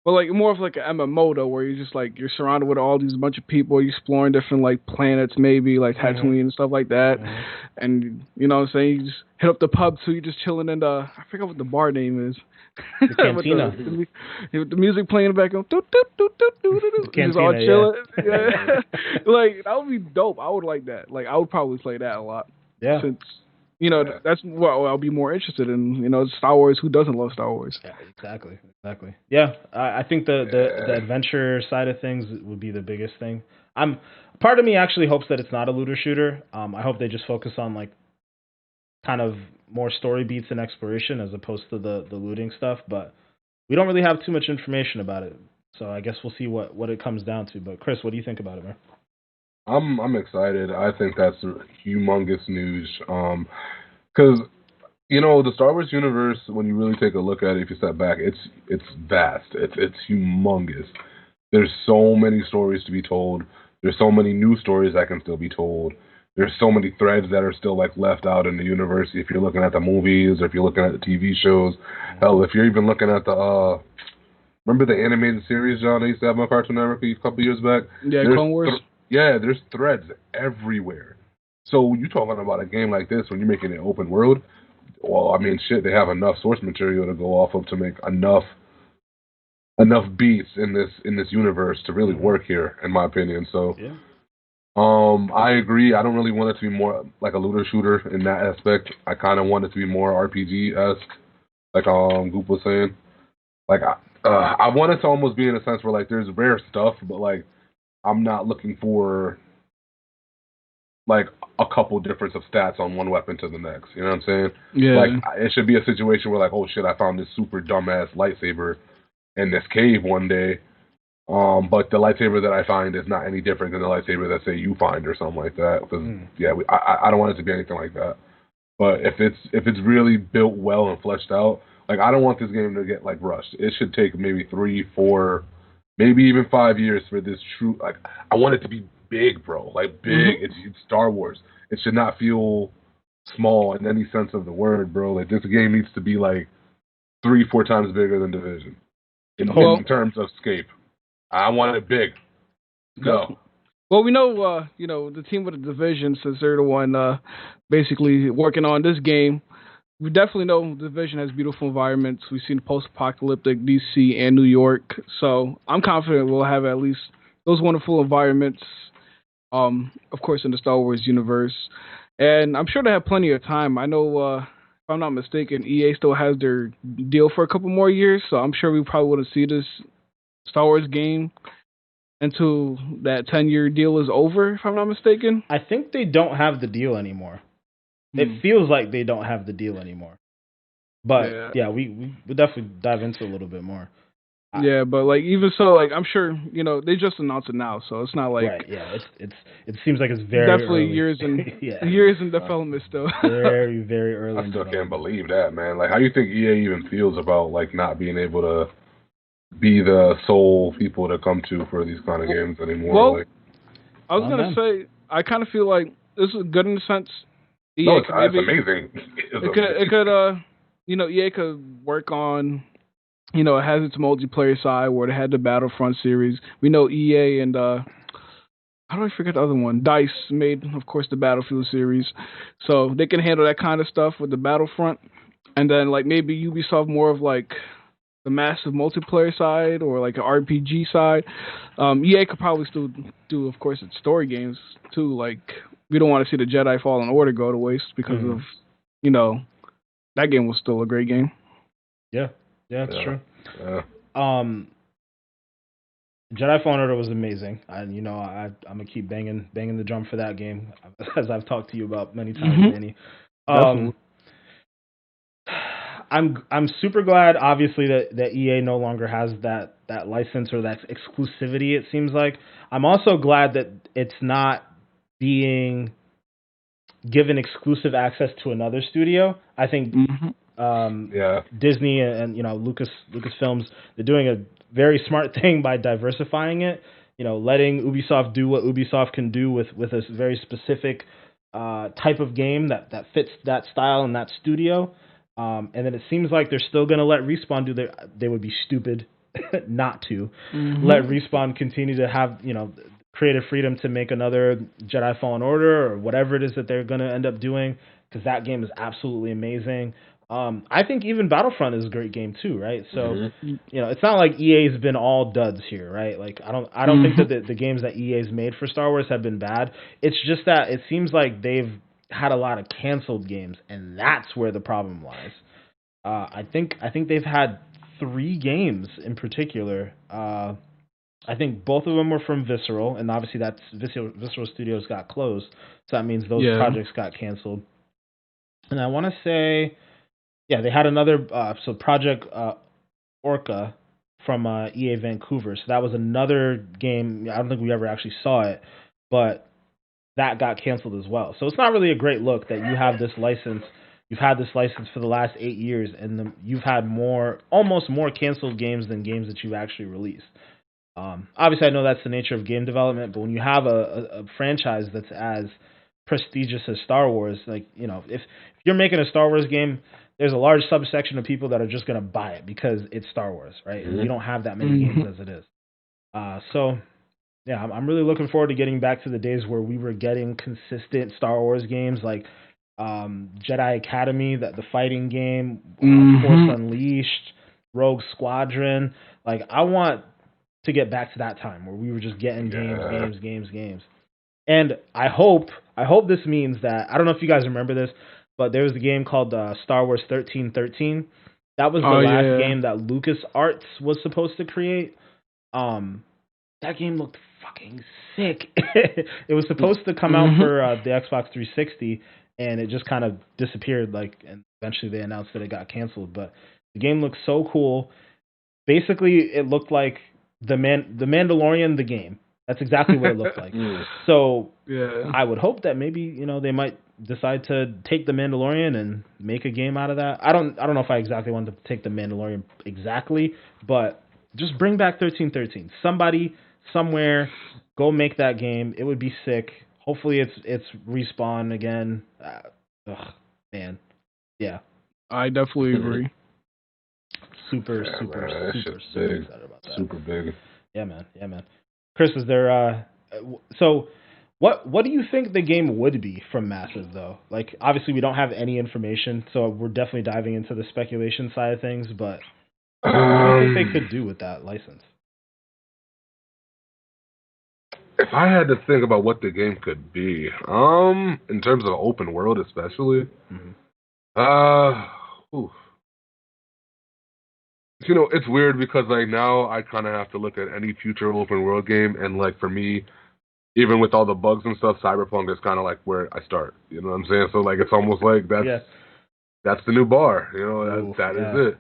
but like more of like an MMO though, where you're just like you're surrounded with all these bunch of people, you're exploring different like planets, maybe like Tatooine and stuff like that, and what I'm saying, you just hit up the pub too, you're just chilling in I forget what the bar name is. The cantina. with the music playing in the background. The cantina, just all chilling. Yeah. Like that would be dope. I would like that. Like I would probably play that a lot. Yeah. Since that's what I'll be more interested in. Star Wars. Who doesn't love Star Wars? Yeah, exactly. Yeah, I think the adventure side of things would be the biggest thing. Part of me actually hopes that it's not a looter shooter. I hope they just focus on like kind of more story beats and exploration as opposed to the looting stuff. But we don't really have too much information about it, so I guess we'll see what it comes down to. But Chris, what do you think about it, man? I'm excited. I think that's humongous news. Because the Star Wars universe, when you really take a look at it, if you step back, it's vast. It's humongous. There's so many stories to be told. There's so many new stories that can still be told. There's so many threads that are still like left out in the universe. If you're looking at the movies, or if you're looking at the TV shows, hell, if you're even looking at the remember the animated series, John, they used to have on Cartoon Network a couple years back. Yeah, Clone Wars. There's threads everywhere. So you talking about a game like this when you're making it open world? Well, I mean, shit, they have enough source material to go off of to make enough beats in this universe to really work here, in my opinion. So, I agree. I don't really want it to be more like a looter shooter in that aspect. I kind of want it to be more RPG-esque, like Goop was saying. Like I want it to almost be in a sense where like there's rare stuff, but like I'm not looking for like a couple difference of stats on one weapon to the next. You know what I'm saying? Yeah. Like it should be a situation where like, oh shit, I found this super dumbass lightsaber in this cave one day. But the lightsaber that I find is not any different than the lightsaber that say you find or something like that. Because I don't want it to be anything like that. But if it's really built well and fleshed out, like I don't want this game to get like rushed. It should take maybe 3, 4, maybe even 5 years for this true. Like I want it to be big, bro. Like big. It's Star Wars. It should not feel small in any sense of the word, bro. Like this game needs to be like 3, 4 times bigger than Division in terms of scape. I want it big. Go. Well, we know, the team with the Division, since they're the one basically working on this game, we definitely know Division has beautiful environments. We've seen post-apocalyptic DC and New York, so I'm confident we'll have at least those wonderful environments, of course, in the Star Wars universe. And I'm sure they have plenty of time. I know, if I'm not mistaken, EA still has their deal for a couple more years, so I'm sure we probably wouldn't see this Star Wars game until that 10-year deal is over, if I'm not mistaken. I think they don't have the deal anymore. It feels like they don't have the deal anymore. But yeah, we definitely dive into a little bit more. Yeah, but like even so, like I'm sure they just announced it now, so it's not like right. Yeah, it seems like it's very definitely early. years in development still. Very very early. I still can't believe that, man. Like, how do you think EA even feels about like not being able to be the sole people to come to for these kind of games anymore? Well, like, I was gonna say I kind of feel like this is good in the sense. EA no, it's amazing. It could EA could work on. It has its multiplayer side where they had the Battlefront series. We know EA and how do I forget the other one? DICE made, of course, the Battlefield series, so they can handle that kind of stuff with the Battlefront, and then like maybe Ubisoft more of like the massive multiplayer side or like an RPG side. EA could probably still do, of course, its story games too. Like we don't want to see the Jedi Fallen Order go to waste because of that game was still a great game. Yeah, that's true. Yeah. Jedi Fallen Order was amazing, and I'm gonna keep banging the drum for that game, as I've talked to you about many times, Danny. I'm super glad, obviously, that EA no longer has that license or that exclusivity. It seems like I'm also glad that it's not being given exclusive access to another studio. I think Disney and Lucasfilms, they're doing a very smart thing by diversifying it. Letting Ubisoft do what Ubisoft can do with a very specific type of game that fits that style and that studio. And then it seems like they're still going to let Respawn do their. They would be stupid not to let Respawn continue to have creative freedom to make another Jedi Fallen Order or whatever it is that they're going to end up doing, because that game is absolutely amazing. I think even Battlefront is a great game too, right? So it's not like EA's been all duds here, right? Like I don't think that the games that EA's made for Star Wars have been bad. It's just that it seems like they've had a lot of canceled games, and that's where the problem lies. I think they've had 3 games in particular. I think both of them were from Visceral, and obviously that's Visceral Studios got closed, so that means those projects got canceled. And I want to say, they had another Project Orca from EA Vancouver. So that was another game. I don't think we ever actually saw it, but that got canceled as well. So it's not really a great look that you have this license. You've had this license for the last 8 years, and you've had almost more canceled games than games that you've actually released. Obviously, I know that's the nature of game development, but when you have a franchise that's as prestigious as Star Wars, if you're making a Star Wars game, there's a large subsection of people that are just going to buy it because it's Star Wars, right? And you don't have that many games as it is. I'm really looking forward to getting back to the days where we were getting consistent Star Wars games like Jedi Academy, the fighting game, Force Unleashed, Rogue Squadron. Like, I want to get back to that time where we were just getting games. And I hope this means that, I don't know if you guys remember this, but there was a game called Star Wars 1313. That was the last game that LucasArts was supposed to create. That game looked fucking sick. It was supposed to come out for the Xbox 360, and it just kind of disappeared. And eventually they announced that it got canceled. But the game looked so cool. Basically, it looked like the Mandalorian, the game. That's exactly what it looked like. So I would hope that maybe they might decide to take the Mandalorian and make a game out of that. I don't know if I exactly want to take the Mandalorian exactly, but just bring back 1313. Somebody somewhere go make that game. It would be sick. Hopefully it's Respawn again. Man, yeah. I definitely agree. Super excited about that. Super big. Yeah, man. Chris, is there so what do you think the game would be from Massive though? Like, obviously we don't have any information, so we're definitely diving into the speculation side of things, but what do you think they could do with that license? If I had to think about what the game could be, in terms of open world especially, it's weird because now I kind of have to look at any future open world game, and for me, even with all the bugs and stuff, Cyberpunk is kind of where I start. You know what I'm saying? So it's almost like that's the new bar. That is it.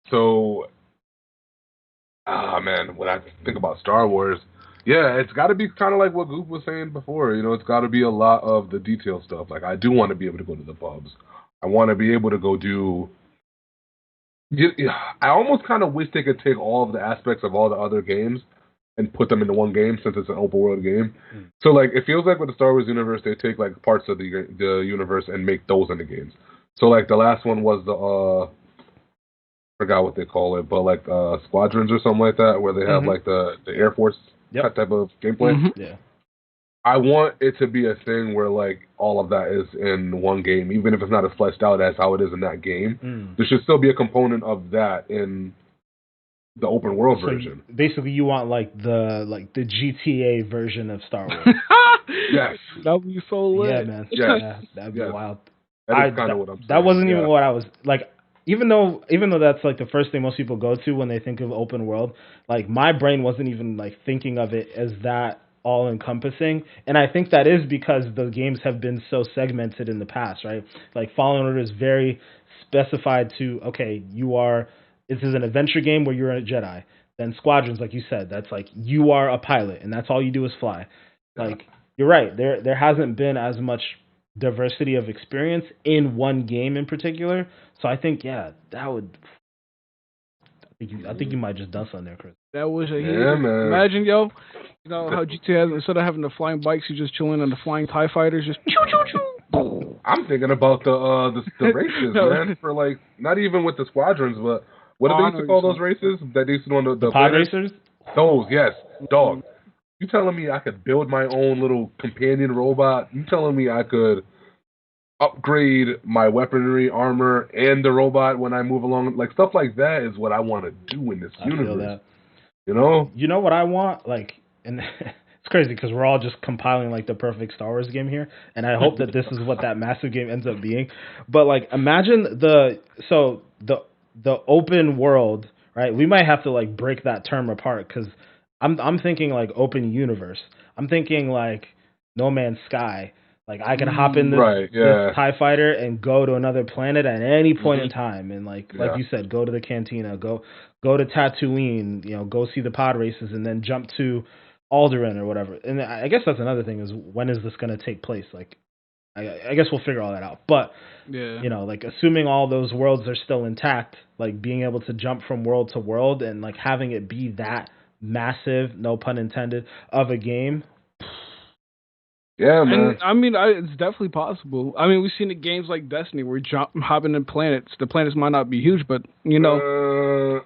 So, man, when I think about Star Wars, it's got to be kind of like what Goop was saying before. It's got to be a lot of the detail stuff. I do want to be able to go to the pubs. I want to be able to go do. I almost kind of wish they could take all of the aspects of all the other games and put them into one game, since it's an open world game. So it feels like with the Star Wars universe, they take parts of the universe and make those into games. So the last one was the forgot what they call it, but squadrons or something like that, where they have the Air Force type of gameplay. Yeah. I want it to be a thing where like all of that is in one game, even if it's not as fleshed out as how it is in that game. There should still be a component of that in the open world version. Basically, you want like the GTA version of Star Wars. Yes, that'd be so lit. Yeah, man. Yes. Yeah, that'd be wild. That is kind of what I'm saying. That wasn't even what I was like. Even though that's like the first thing most people go to when they think of open world, like my brain wasn't even like thinking of it as that all encompassing. And I think that is because the games have been so segmented in the past, right? Like Fallen Order is very specified to, okay, this is an adventure game where you're a Jedi. Then Squadrons, like you said, that's like you are a pilot and that's all you do is fly. Like you're right, there hasn't been as much diversity of experience in one game in particular. So I think that would. I think you might just done something there, Chris. That was a hit. Man. Imagine, yo, you know how GTA has, instead of having the flying bikes, you just chilling on the flying TIE fighters, just choo choo choo. I'm thinking about the races, man. For like not even with the squadrons, but what do they used to call those races that they used to do on the pod racers? Those, yes, dog. You telling me I could build my own little companion robot? You telling me I could upgrade my weaponry, armor, and the robot when I move along? Like, stuff like that is what I want to do in this universe. Feel that. You know? You know what I want? Like, and it's crazy because we're all just compiling like the perfect Star Wars game here, and I hope that this is what that massive game ends up being. But like, imagine the open world, right? We might have to like break that term apart because I'm thinking like open universe. I'm thinking like No Man's Sky. Like I can hop in this TIE fighter and go to another planet at any point in time, and like you said, go to the cantina, go to Tatooine, you know, go see the pod races, and then jump to Alderaan or whatever. And I guess that's another thing is when is this going to take place? Like, I guess we'll figure all that out. But you know, like assuming all those worlds are still intact, like being able to jump from world to world and like having it be that massive, no pun intended, of a game. Yeah, man. And, I mean, it's definitely possible. I mean, we've seen the games like Destiny where you're hopping in planets. The planets might not be huge, but you know.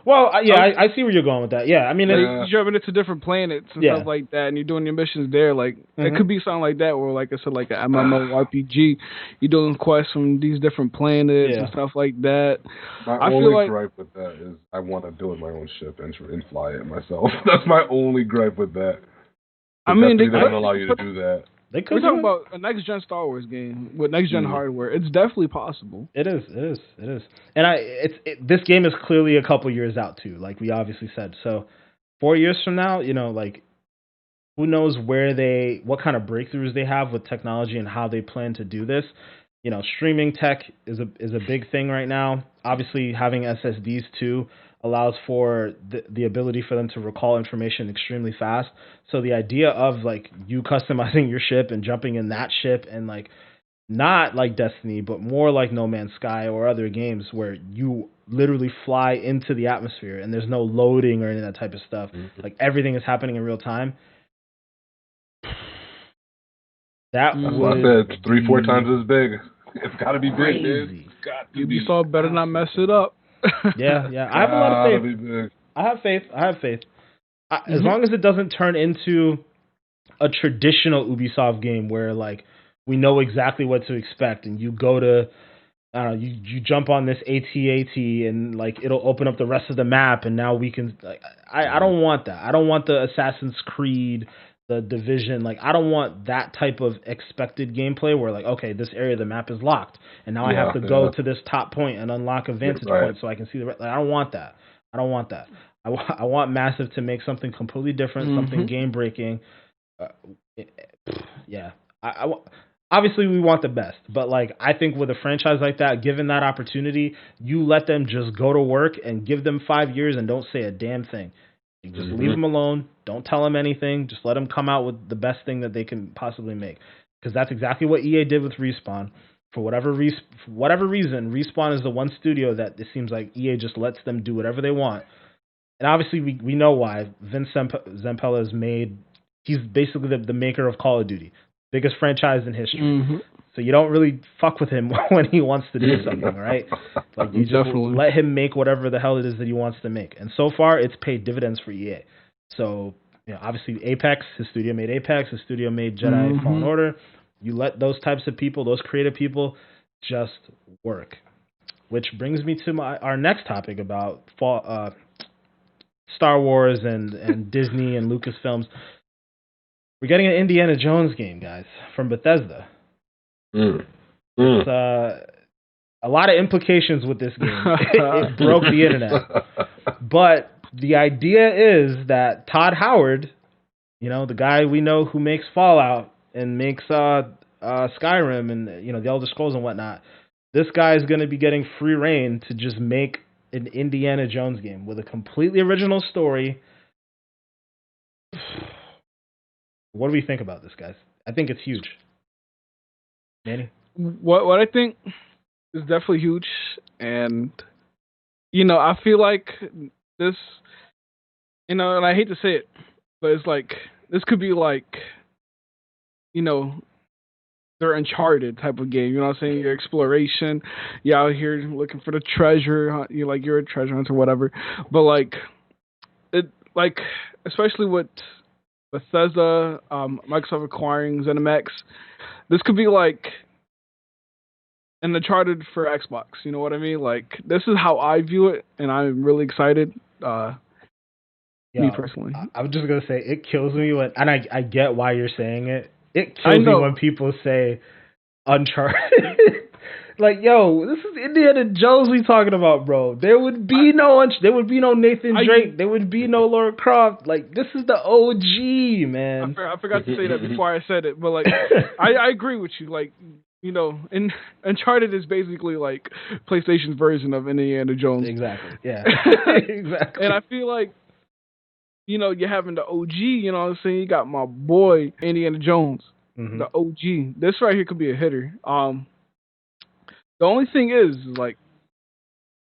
Well, I see where you're going with that. Yeah, I mean, you're jumping into different planets and stuff like that, and you're doing your missions there. Like it could be something like that, or like I said, like an MMORPG. You're doing quests from these different planets and stuff like that. My only gripe with that is I want to build my own ship and fly it myself. That's my only gripe with that. I mean, they don't allow you to do that. We're talking about a next-gen Star Wars game with next-gen hardware. It's definitely possible. It is. And this game is clearly a couple years out too, like we obviously said. So 4 years from now, you know, like who knows what kind of breakthroughs they have with technology and how they plan to do this. You know, streaming tech is a big thing right now. Obviously, having SSDs too allows for the ability for them to recall information extremely fast. So the idea of like you customizing your ship and jumping in that ship and like not like Destiny, but more like No Man's Sky or other games where you literally fly into the atmosphere and there's no loading or any of that type of stuff. Like everything is happening in real time. That's what I said. 3-4 times as big. It's got to be big, dude. Ubisoft better not mess it up. Yeah. I have a lot of faith. I have faith. As long as it doesn't turn into a traditional Ubisoft game where like we know exactly what to expect and you go to you jump on this AT-AT and like it'll open up the rest of the map and now we can like I don't want that. I don't want the Assassin's Creed, the Division, like I don't want that type of expected gameplay where like, okay, this area of the map is locked and now I have to go to this top point and unlock a vantage point so I can see I don't want that. I want Massive to make something completely different, something game breaking. Obviously we want the best, but like I think with a franchise like that, given that opportunity, you let them just go to work and give them 5 years and don't say a damn thing. You just leave them alone. Don't tell them anything. Just let them come out with the best thing that they can possibly make. Because that's exactly what EA did with Respawn. For whatever reason, Respawn is the one studio that it seems like EA just lets them do whatever they want. And obviously we know why. Vince Zampella he's basically the maker of Call of Duty. Biggest franchise in history. So you don't really fuck with him when he wants to do something, right? Like you just let him make whatever the hell it is that he wants to make. And so far, it's paid dividends for EA. So obviously Apex, his studio made Apex, his studio made Jedi Fallen Order. You let those types of people, those creative people, just work. Which brings me to our next topic about Star Wars and Disney and Lucasfilms. We're getting an Indiana Jones game, guys, from Bethesda. It's a lot of implications with this game. It broke the internet. But the idea is that Todd Howard, the guy we know who makes Fallout and makes Skyrim and the Elder Scrolls and whatnot, this guy is going to be getting free reign to just make an Indiana Jones game with a completely original story. What do we think about this, guys? I think it's huge. Manny? What I think is definitely huge, and I feel like this, and I hate to say it, but it's like this could be like, their Uncharted type of game. You know what I'm saying? Your exploration, you're out here looking for the treasure. You're a treasure hunter, whatever. But especially with Bethesda, Microsoft acquiring ZeniMax, this could be like an Uncharted for Xbox. You know what I mean? Like, this is how I view it, and I'm really excited. Me personally, I was just gonna say it kills me when, and I get why you're saying it. It kills me when people say Uncharted. Like, yo, this is Indiana Jones we talking about, bro. There would be no Nathan Drake. There would be no Lara Croft. Like, this is the OG, man. I forgot to say that before I said it, but like, I agree with you. Like, and Uncharted is basically like PlayStation's version of Indiana Jones. Exactly. Yeah. Exactly. And I feel like, you're having the OG, you know what I'm saying? You got my boy, Indiana Jones, the OG. This right here could be a hitter. The only thing is, like,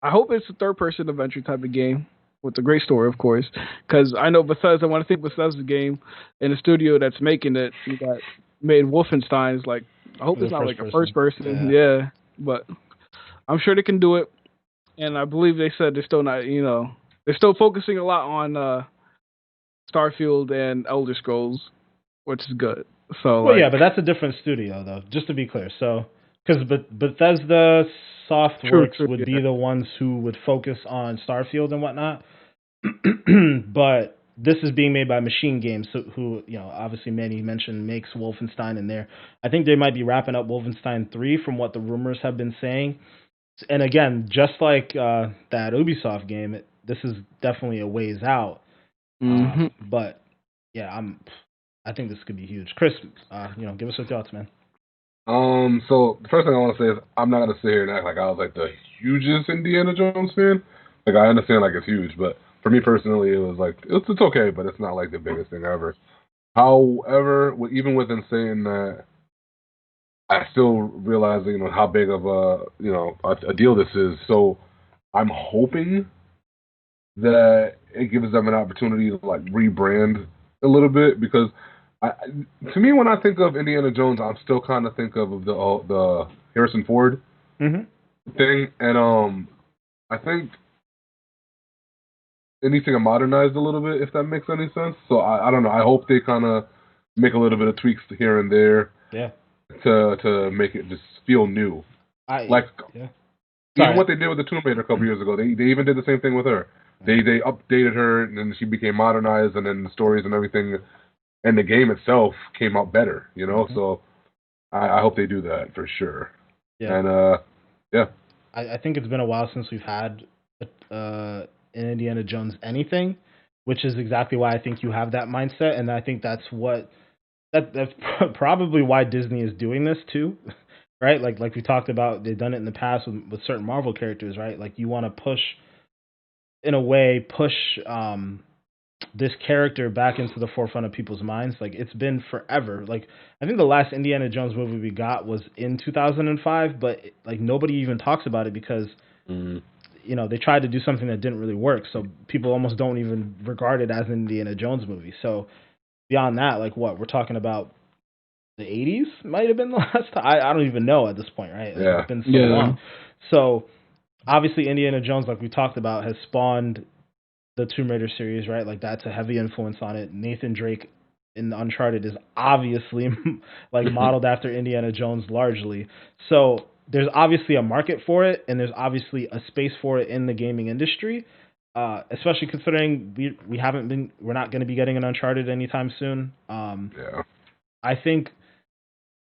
I hope it's a third-person adventure type of game with a great story, of course, because I know Bethesda, when I think Bethesda's game in the studio that's making it, that made Wolfenstein, is like, I hope it's not like a first-person. Yeah, but I'm sure they can do it, and I believe they said they're still not, they're still focusing a lot on Starfield and Elder Scrolls, which is good. So, but that's a different studio, though. Just to be clear, so because Bethesda Softworks would be the ones who would focus on Starfield and whatnot, but this is being made by Machine Games, who obviously Manny mentioned makes Wolfenstein in there. I think they might be wrapping up Wolfenstein 3 from what the rumors have been saying. And again, just like that Ubisoft game, this is definitely a ways out. But yeah, I think this could be huge. Chris, give us your thoughts, man. So the first thing I want to say is I'm not gonna sit here and act like I was like the hugest Indiana Jones fan. Like, I understand like it's huge, but for me personally, it was like it's okay, but it's not like the biggest thing ever. However, even within saying that, I still realize how big of a deal this is. So I'm hoping that it gives them an opportunity to like rebrand a little bit, because to me, when I think of Indiana Jones, I'm still kind of think of the Harrison Ford thing, and I think it needs to get modernized a little bit, if that makes any sense. So I don't know. I hope they kind of make a little bit of tweaks here and there, to make it just feel new. Even what they did with the Tomb Raider a couple years ago, they even did the same thing with her. They updated her, and then she became modernized, and then the stories and everything, and the game itself came out better, So I hope they do that for sure. Yeah. And I think it's been a while since we've had an Indiana Jones anything, which is exactly why I think you have that mindset, and I think that's probably why Disney is doing this too. Right? Like we talked about, they've done it in the past with certain Marvel characters, right? Like, you want to push this character back into the forefront of people's minds. Like, it's been forever. Like, I think the last Indiana Jones movie we got was in 2005, but like nobody even talks about it because they tried to do something that didn't really work. So people almost don't even regard it as an Indiana Jones movie. So beyond that, like, what we're talking about, the 80s might have been the last time. I don't even know at this point, right? It's been so long. So obviously Indiana Jones, like we talked about, has spawned the Tomb Raider series, right? Like that's a heavy influence on it. Nathan Drake in Uncharted is obviously like modeled after Indiana Jones largely. So there's obviously a market for it, and there's obviously a space for it in the gaming industry. Especially considering we're not going to be getting an Uncharted anytime soon. Yeah. I think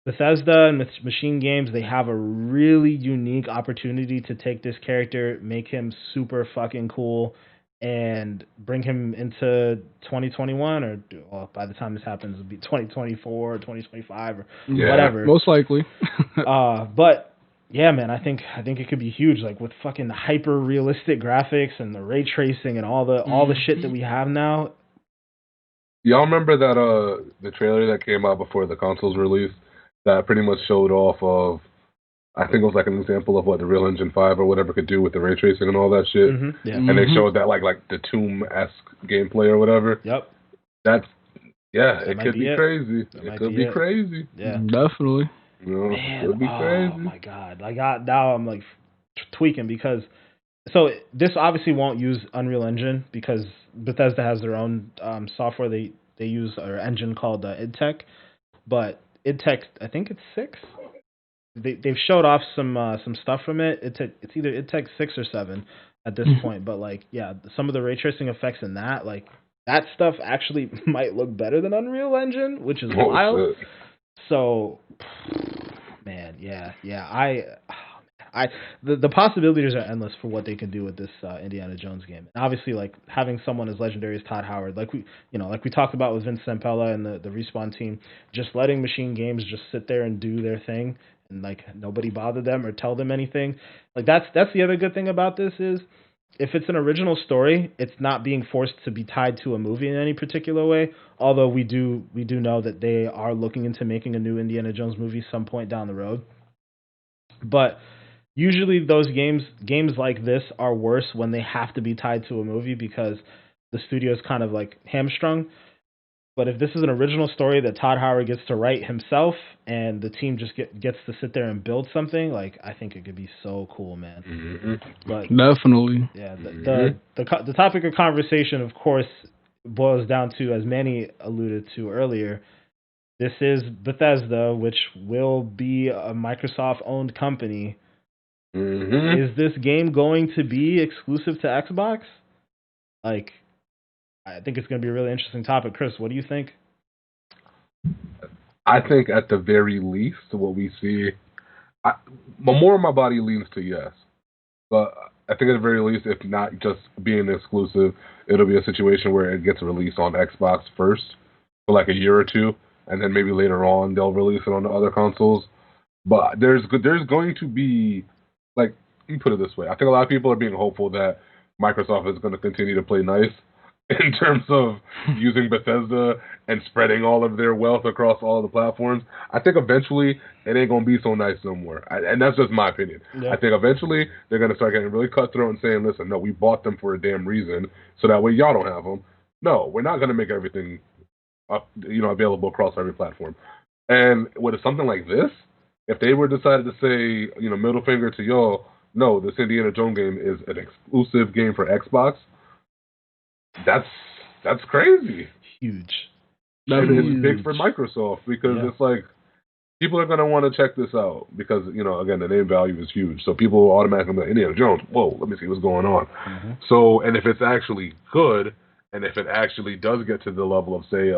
Bethesda and Machine Games, they have a really unique opportunity to take this character, make him super fucking cool, and bring him into 2021, or well, by the time this happens, it'll be 2024 or 2025 or whatever. Most likely. But yeah, man, I think it could be huge, like with fucking hyper realistic graphics and the ray tracing and all the shit that we have now. Y'all remember that the trailer that came out before the consoles released that pretty much showed off of, I think it was like an example of what the Real Engine 5 or whatever could do with the ray tracing and all that shit. Mm-hmm. Yeah. And they showed that like the Tomb-esque gameplay or whatever. Yep. That it could be crazy. It could be crazy. Yeah. Definitely. You know, Man, it could be crazy. Oh my god! Like now I'm like tweaking because this obviously won't use Unreal Engine because Bethesda has their own software they use or engine called idTech, but idTech, I think it's 6. They've showed off some stuff from it. It's either idTech 6 or 7 at this point, but like some of the ray tracing effects in that, like that stuff actually might look better than Unreal Engine, which is wild. Shit. So, man, the possibilities are endless for what they can do with this Indiana Jones game. And obviously, like having someone as legendary as Todd Howard, like we talked about with Vince Zampella and the Respawn team, just letting Machine Games just sit there and do their thing, and like nobody bother them or tell them anything. Like that's the other good thing about this is, if it's an original story, it's not being forced to be tied to a movie in any particular way. Although we do know that they are looking into making a new Indiana Jones movie some point down the road. But usually those games like this are worse when they have to be tied to a movie because the studio is kind of like hamstrung. But if this is an original story that Todd Howard gets to write himself and the team just gets to sit there and build something, like I think it could be so cool, man. Mm-hmm. But definitely, yeah. The topic of conversation, of course, boils down to, as Manny alluded to earlier, this is Bethesda, which will be a Microsoft-owned company. Mm-hmm. Is this game going to be exclusive to Xbox? Like, I think it's going to be a really interesting topic. Chris, what do you think? I think at the very least, what we see, more of my body leans to yes. But I think at the very least, if not just being exclusive, it'll be a situation where it gets released on Xbox first for like a year or two, and then maybe later on they'll release it on the other consoles. But there's going to be, like, let me put it this way. I think a lot of people are being hopeful that Microsoft is going to continue to play nice in terms of using Bethesda and spreading all of their wealth across all of the platforms. I think eventually it ain't going to be so nice no more. And that's just my opinion. Yeah. I think eventually they're going to start getting really cutthroat and saying, listen, no, we bought them for a damn reason, so that way y'all don't have them. No, we're not going to make everything available across every platform. And with something like this, if they were decided to say, middle finger to y'all, no, this Indiana Jones game is an exclusive game for Xbox, that's crazy. Huge. It's big for Microsoft because it's like people are going to want to check this out because, again, the name value is huge. So people will automatically be like, Indiana Jones, whoa, let me see what's going on. Mm-hmm. So, and if it's actually good, and if it actually does get to the level of, say,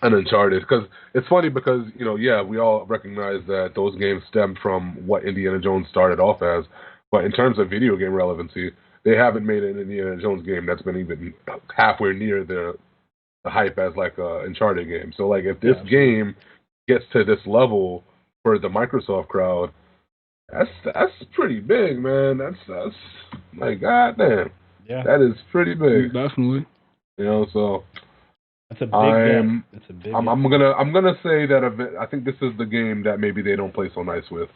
an Uncharted, because it's funny because, we all recognize that those games stemmed from what Indiana Jones started off as, but in terms of video game relevancy, they haven't made an Indiana Jones game that's been even halfway near the hype as like a Uncharted game. So like if this game gets to this level for the Microsoft crowd, that's pretty big, man. That's like goddamn. Yeah. That is pretty big. Definitely. So that's a big game. It's a big I'm gonna say that I think this is the game that maybe they don't play so nice with.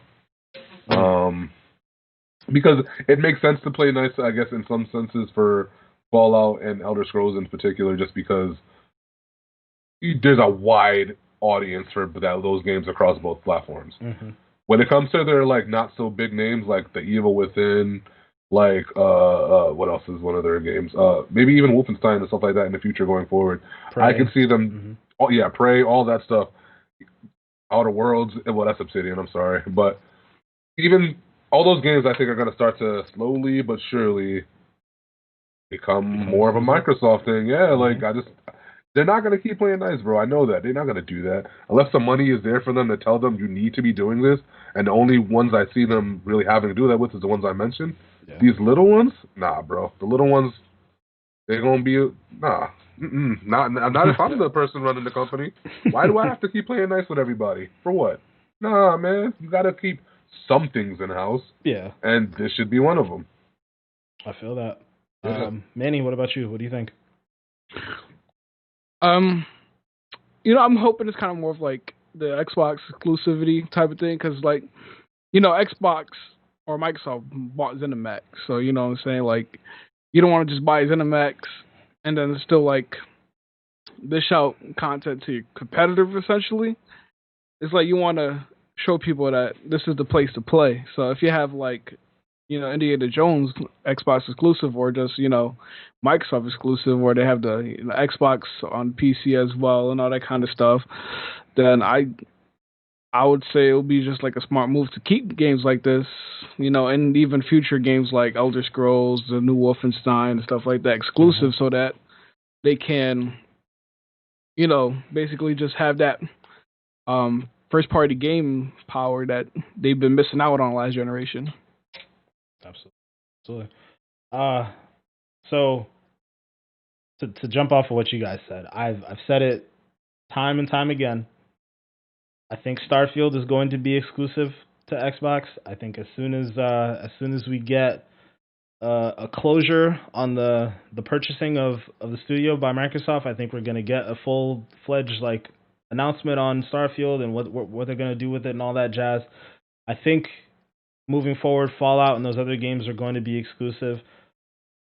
Because it makes sense to play nice, I guess, in some senses for Fallout and Elder Scrolls in particular, just because there's a wide audience for those games across both platforms. Mm-hmm. When it comes to their like not so big names like The Evil Within Like what else is one of their games? Maybe even Wolfenstein and stuff like that in the future going forward. I Prey. can see them. Oh yeah, Prey, all that stuff. Outer Worlds. Well, that's Obsidian. I'm sorry, but even all those games, I think are going to start to slowly but surely become more of a Microsoft thing. Yeah, like they're not going to keep playing nice, bro. I know that. They're not going to do that. Unless the money is there for them to tell them you need to be doing this. And the only ones I see them really having to do that with is the ones I mentioned. Yeah. These little ones? Nah, bro. The little ones, they're going to be... Nah. Not if I'm the person running the company. Why do I have to keep playing nice with everybody? For what? Nah, man. You got to keep some things in-house. Yeah. And this should be one of them. I feel that. Yeah. Manny, what about you? What do you think? You know, I'm hoping it's kind of more of like the Xbox exclusivity type of thing, because like, you know, Xbox or Microsoft bought ZeniMax, so you know what I'm saying, like, you don't want to just buy ZeniMax and then still like dish out content to your competitor. Essentially, it's like you want to show people that this is the place to play. So if you have like, you know, Indiana Jones Xbox exclusive, or just, you know, Microsoft exclusive, or they have the, you know, Xbox on PC as well and all that kind of stuff, then I would say it would be just like a smart move to keep games like this, you know, and even future games like Elder Scrolls, the new Wolfenstein and stuff like that exclusive, so that they can, you know, basically just have that first party game power that they've been missing out on last generation. Absolutely. So to jump off of what you guys said, I've said it time and time again. I think Starfield is going to be exclusive to Xbox. I think as soon as we get a closure on the purchasing of the studio by Microsoft, I think we're going to get a full-fledged like announcement on Starfield and what they're going to do with it and all that jazz. I think moving forward, Fallout and those other games are going to be exclusive.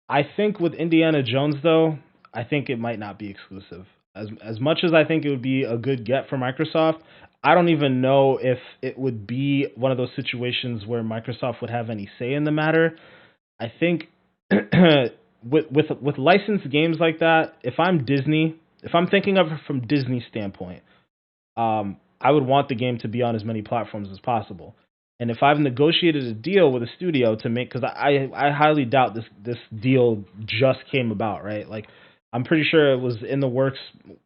I think with Indiana Jones, though, I think it might not be exclusive. As much as I think it would be a good get for Microsoft, I don't even know if it would be one of those situations where Microsoft would have any say in the matter. I think with licensed games like that, if I'm Disney, if I'm thinking of it from Disney's standpoint, I would want the game to be on as many platforms as possible. And if I've negotiated a deal with a studio to make, because I highly doubt this deal just came about, right? Like, I'm pretty sure it was in the works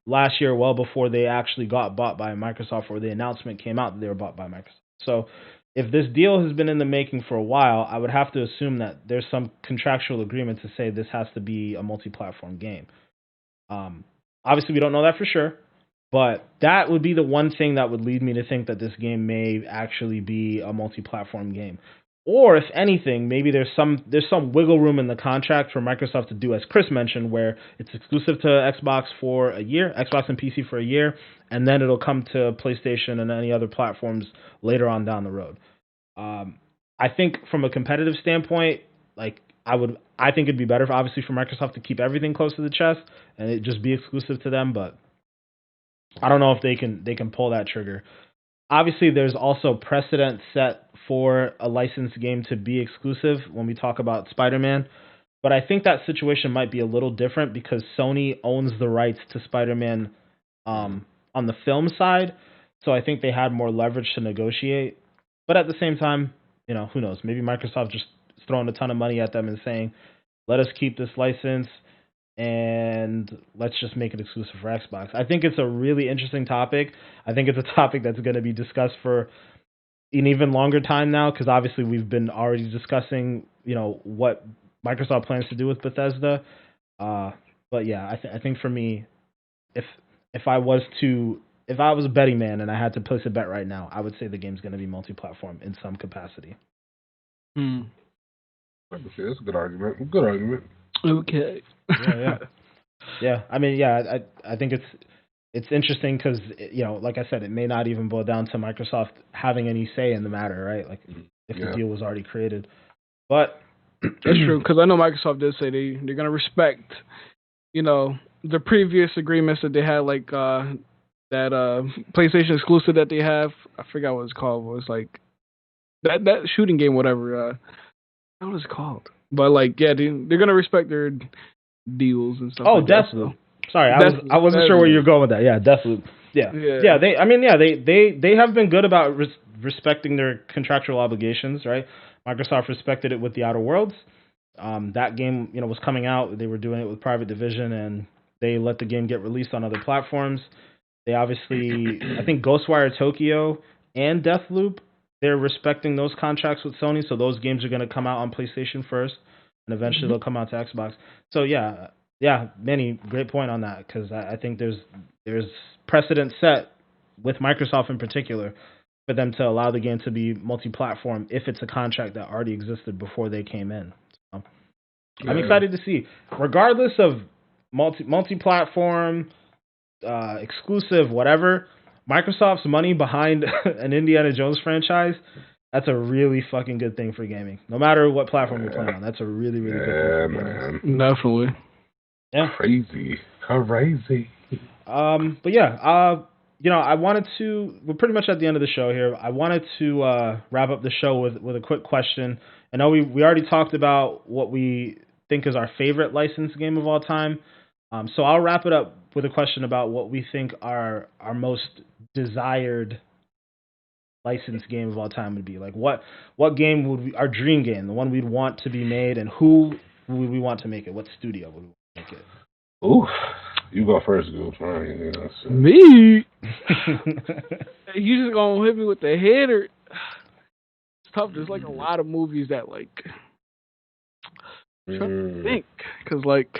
last year, well before they actually got bought by Microsoft, or the announcement came out that they were bought by Microsoft. So if this deal has been in the making for a while, I would have to assume that there's some contractual agreement to say this has to be a multi-platform game. Obviously, we don't know that for sure. But that would be the one thing that would lead me to think that this game may actually be a multi-platform game. Or if anything, maybe there's some wiggle room in the contract for Microsoft to do, as Chris mentioned, where it's exclusive to Xbox for a year, Xbox and PC for a year, and then it'll come to PlayStation and any other platforms later on down the road. I think from a competitive standpoint, like I think it'd be better, obviously, for Microsoft to keep everything close to the chest and it just be exclusive to them, but I don't know if they can pull that trigger. Obviously, there's also precedent set for a licensed game to be exclusive when we talk about Spider-Man. But I think that situation might be a little different because Sony owns the rights to Spider-Man on the film side. So I think they had more leverage to negotiate. But at the same time, you know, who knows? Maybe Microsoft just is throwing a ton of money at them and saying, let us keep this license and let's just make it exclusive for Xbox. I think it's a really interesting topic. I think it's a topic that's going to be discussed for an even longer time now, because obviously we've been already discussing, you know, what Microsoft plans to do with Bethesda. But yeah, I think for me, if I was a betting man and I had to place a bet right now, I would say the game's going to be multi-platform in some capacity. That's a good argument. Good argument. Okay. Yeah. I mean, yeah. I think it's interesting because, you know, like I said, it may not even boil down to Microsoft having any say in the matter, right? Like if the deal was already created. But that's true, because I know Microsoft did say they're gonna respect, you know, the previous agreements that they had, like that PlayStation exclusive that they have. I forgot what it's called. It was like that shooting game, whatever. What was it called? But like, yeah, they're gonna respect their deals and stuff. Oh, like that, Deathloop. Sorry, I wasn't sure where you were going with that. Yeah, Deathloop. Yeah. They have been good about respecting their contractual obligations, right? Microsoft respected it with the Outer Worlds. That game, was coming out. They were doing it with Private Division, and they let the game get released on other platforms. They obviously, I think Ghostwire Tokyo and Deathloop, they're respecting those contracts with Sony, so those games are going to come out on PlayStation first, and eventually they'll come out to Xbox. So yeah, Manny, great point on that, because I think there's precedent set with Microsoft in particular for them to allow the game to be multi-platform if it's a contract that already existed before they came in. So, I'm excited to see, regardless of multi-platform, exclusive, whatever. Microsoft's money behind an Indiana Jones franchise, that's a really fucking good thing for gaming. No matter what platform you're playing on, that's a really, really good thing for gaming. Man. Definitely. Yeah. Crazy. But yeah, we're pretty much at the end of the show here. I wanted to wrap up the show with a quick question. I know we already talked about what we think is our favorite licensed game of all time. So I'll wrap it up with a question about what we think our most desired licensed game of all time would be. Like what game would our dream game, the one we'd want to be made, and who would we want to make it? What studio would we want to make it? Ooh, you go first, Goof. Me? You just gonna hit me with the head, or it's tough. There's like a lot of movies that like I'm trying to think, because like,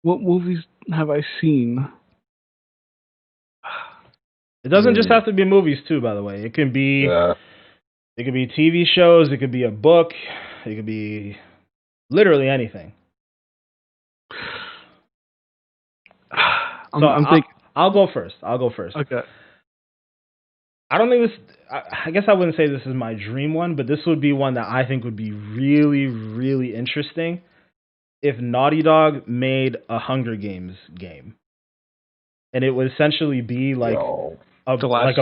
what movies have I seen? It doesn't just have to be movies too, by the way. It can be TV shows, it could be a book, it could be literally anything. I'm thinking. I'll go first. Okay. I don't think this. I guess I wouldn't say this is my dream one, but this would be one that I think would be really, really interesting if Naughty Dog made a Hunger Games game, and it would essentially be like a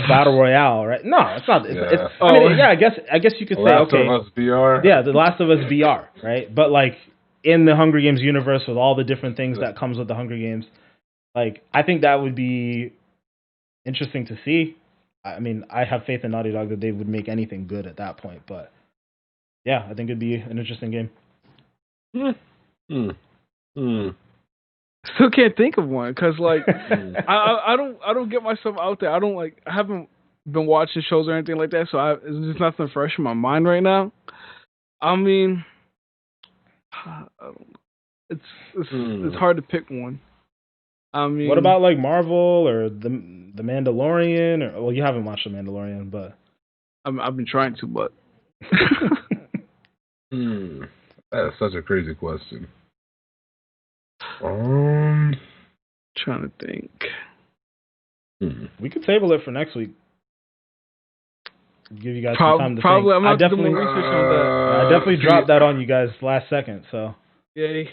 battle royale, right? No, it's not. I guess you could say Last of Us VR. Yeah, The Last of Us VR, right? But like in the Hunger Games universe with all the different things that comes with the Hunger Games, like I think that would be interesting to see. I mean, I have faith in Naughty Dog that they would make anything good at that point, but yeah, I think it'd be an interesting game. Still can't think of one because like I don't get myself out there. I haven't been watching shows or anything like that, so there's nothing fresh in my mind right now. I mean, it's hard to pick one. I mean, what about like Marvel or the Mandalorian? Or well, you haven't watched the Mandalorian, but I've been trying to, but that's such a crazy question. Trying to think. We could table it for next week. Give you guys some time to think. I definitely dropped that on you guys last second. So yeah.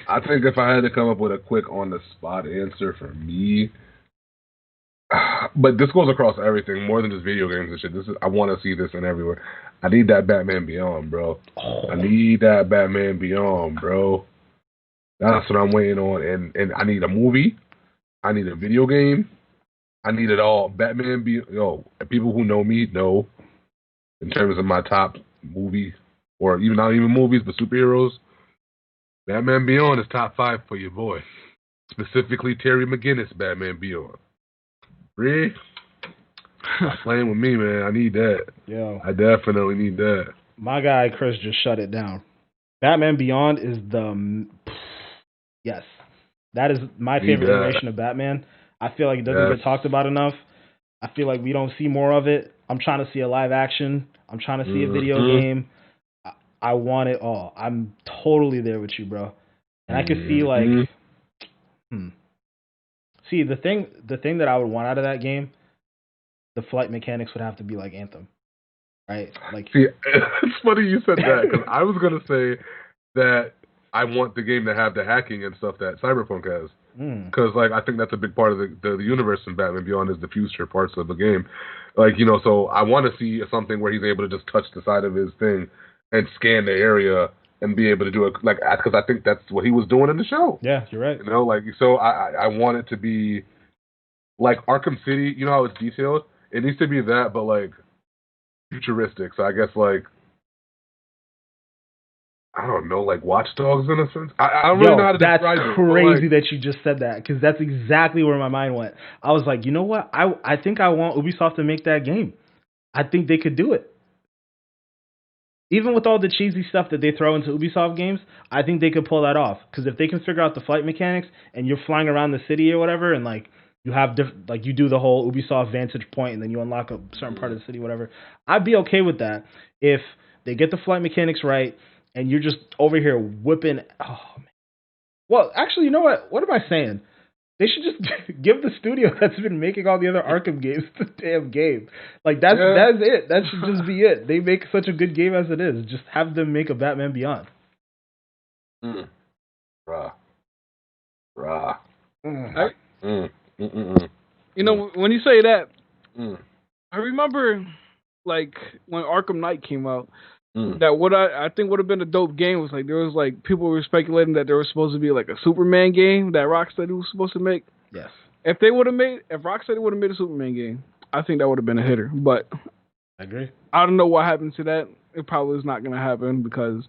I think if I had to come up with a quick on the spot answer for me, but this goes across everything more than just video games and shit. I want to see this in everywhere. I need that Batman Beyond, bro. I need that Batman Beyond, bro. That's what I'm waiting on, and I need a movie. I need a video game. I need it all. Batman Beyond. People who know me know, in terms of my top movie, or even not even movies, but superheroes, Batman Beyond is top 5 for your boy. Specifically, Terry McGinnis, Batman Beyond. Really? Stop playing with me, man. I need that. Yo, I definitely need that. My guy Chris just shut it down. Batman Beyond is yes, that is my favorite iteration of Batman. I feel like it doesn't get talked about enough. I feel like we don't see more of it. I'm trying to see a live action. I'm trying to see a video game. I want it all. I'm totally there with you, bro. And I could see like, see the thing that I would want out of that game, the flight mechanics would have to be like Anthem, right? Like, see, it's funny you said that because I was gonna say that I want the game to have the hacking and stuff that Cyberpunk has. Because like I think that's a big part of the universe in Batman Beyond is the future parts of the game. Like, so I want to see something where he's able to just touch the side of his thing and scan the area and be able to do it like because I think that's what he was doing in the show. Yeah, you're right. You know, like so I want it to be like Arkham City. You know how it's detailed. It needs to be that, but like futuristic. So I guess like I don't know, like Watch Dogs in a sense. I don't really know how to describe it. That's crazy that you just said that because that's exactly where my mind went. I was like, you know what? I think I want Ubisoft to make that game. I think they could do it. Even with all the cheesy stuff that they throw into Ubisoft games, I think they could pull that off. Because if they can figure out the flight mechanics and you're flying around the city or whatever, and like you have like you do the whole Ubisoft vantage point and then you unlock a certain part of the city, whatever, I'd be okay with that if they get the flight mechanics right and you're just over here whipping. Oh man. Well, actually, you know what? What am I saying? They should just give the studio that's been making all the other Arkham games the damn game. Like that's it. That should just be it. They make such a good game as it is. Just have them make a Batman Beyond. Bruh. You know, when you say that, I remember like when Arkham Knight came out. That what I think would have been a dope game was like there was like people were speculating that there was supposed to be like a Superman game that Rocksteady was supposed to make. Yes. If Rocksteady would have made a Superman game, I think that would have been a hitter. But I agree. I don't know what happened to that. It probably is not going to happen because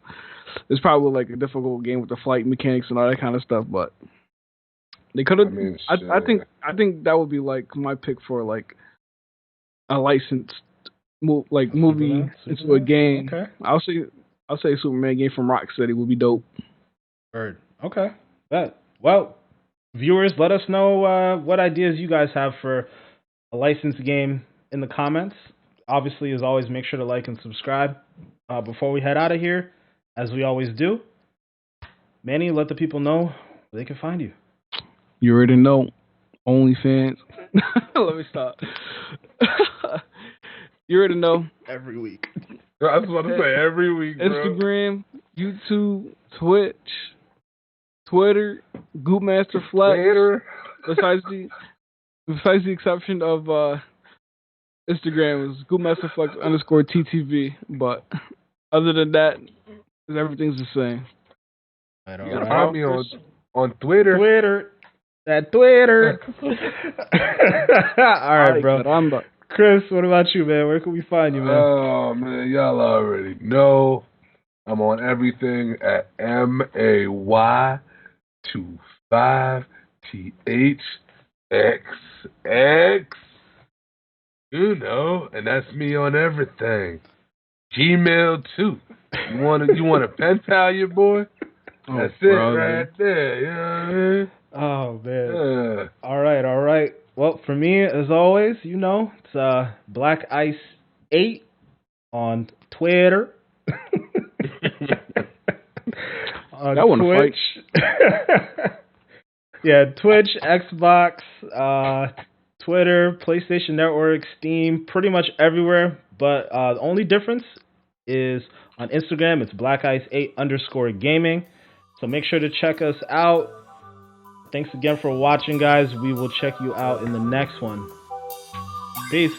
it's probably like a difficult game with the flight mechanics and all that kind of stuff. But they could have. I think that would be like my pick for like a licensed movie into a game. Okay. I'll say Superman game from Rocksteady would be dope. Bird. Okay. Well, viewers, let us know what ideas you guys have for a licensed game in the comments. Obviously, as always, make sure to like and subscribe. Before we head out of here, as we always do, Manny, let the people know where they can find you. You already know. OnlyFans. Let me stop. You already know. Every week. I was about to say every week, bro. Instagram, YouTube, Twitch, Twitter, Goopmaster Flex. Twitter. Besides the exception of Instagram is Goopmaster Flex _TTV. But other than that, everything's the same. You can find me on Twitter. Twitter. All right, bro. Chris, what about you, man? Where can we find you, man? Oh, man, y'all already know. I'm on everything at MAY25THXX. You know, and that's me on everything. Gmail too. You want a pen pal, your boy? That's it right there. You know what I mean? Oh man. Yeah. All right. Well, for me, as always, you know, it's Black Ice 8 on Twitter. On that one Twitch. Yeah, Twitch, Xbox, Twitter, PlayStation Network, Steam, pretty much everywhere. But the only difference is on Instagram, it's blackice8_gaming. So make sure to check us out. Thanks again for watching, guys. We will check you out in the next one. Peace.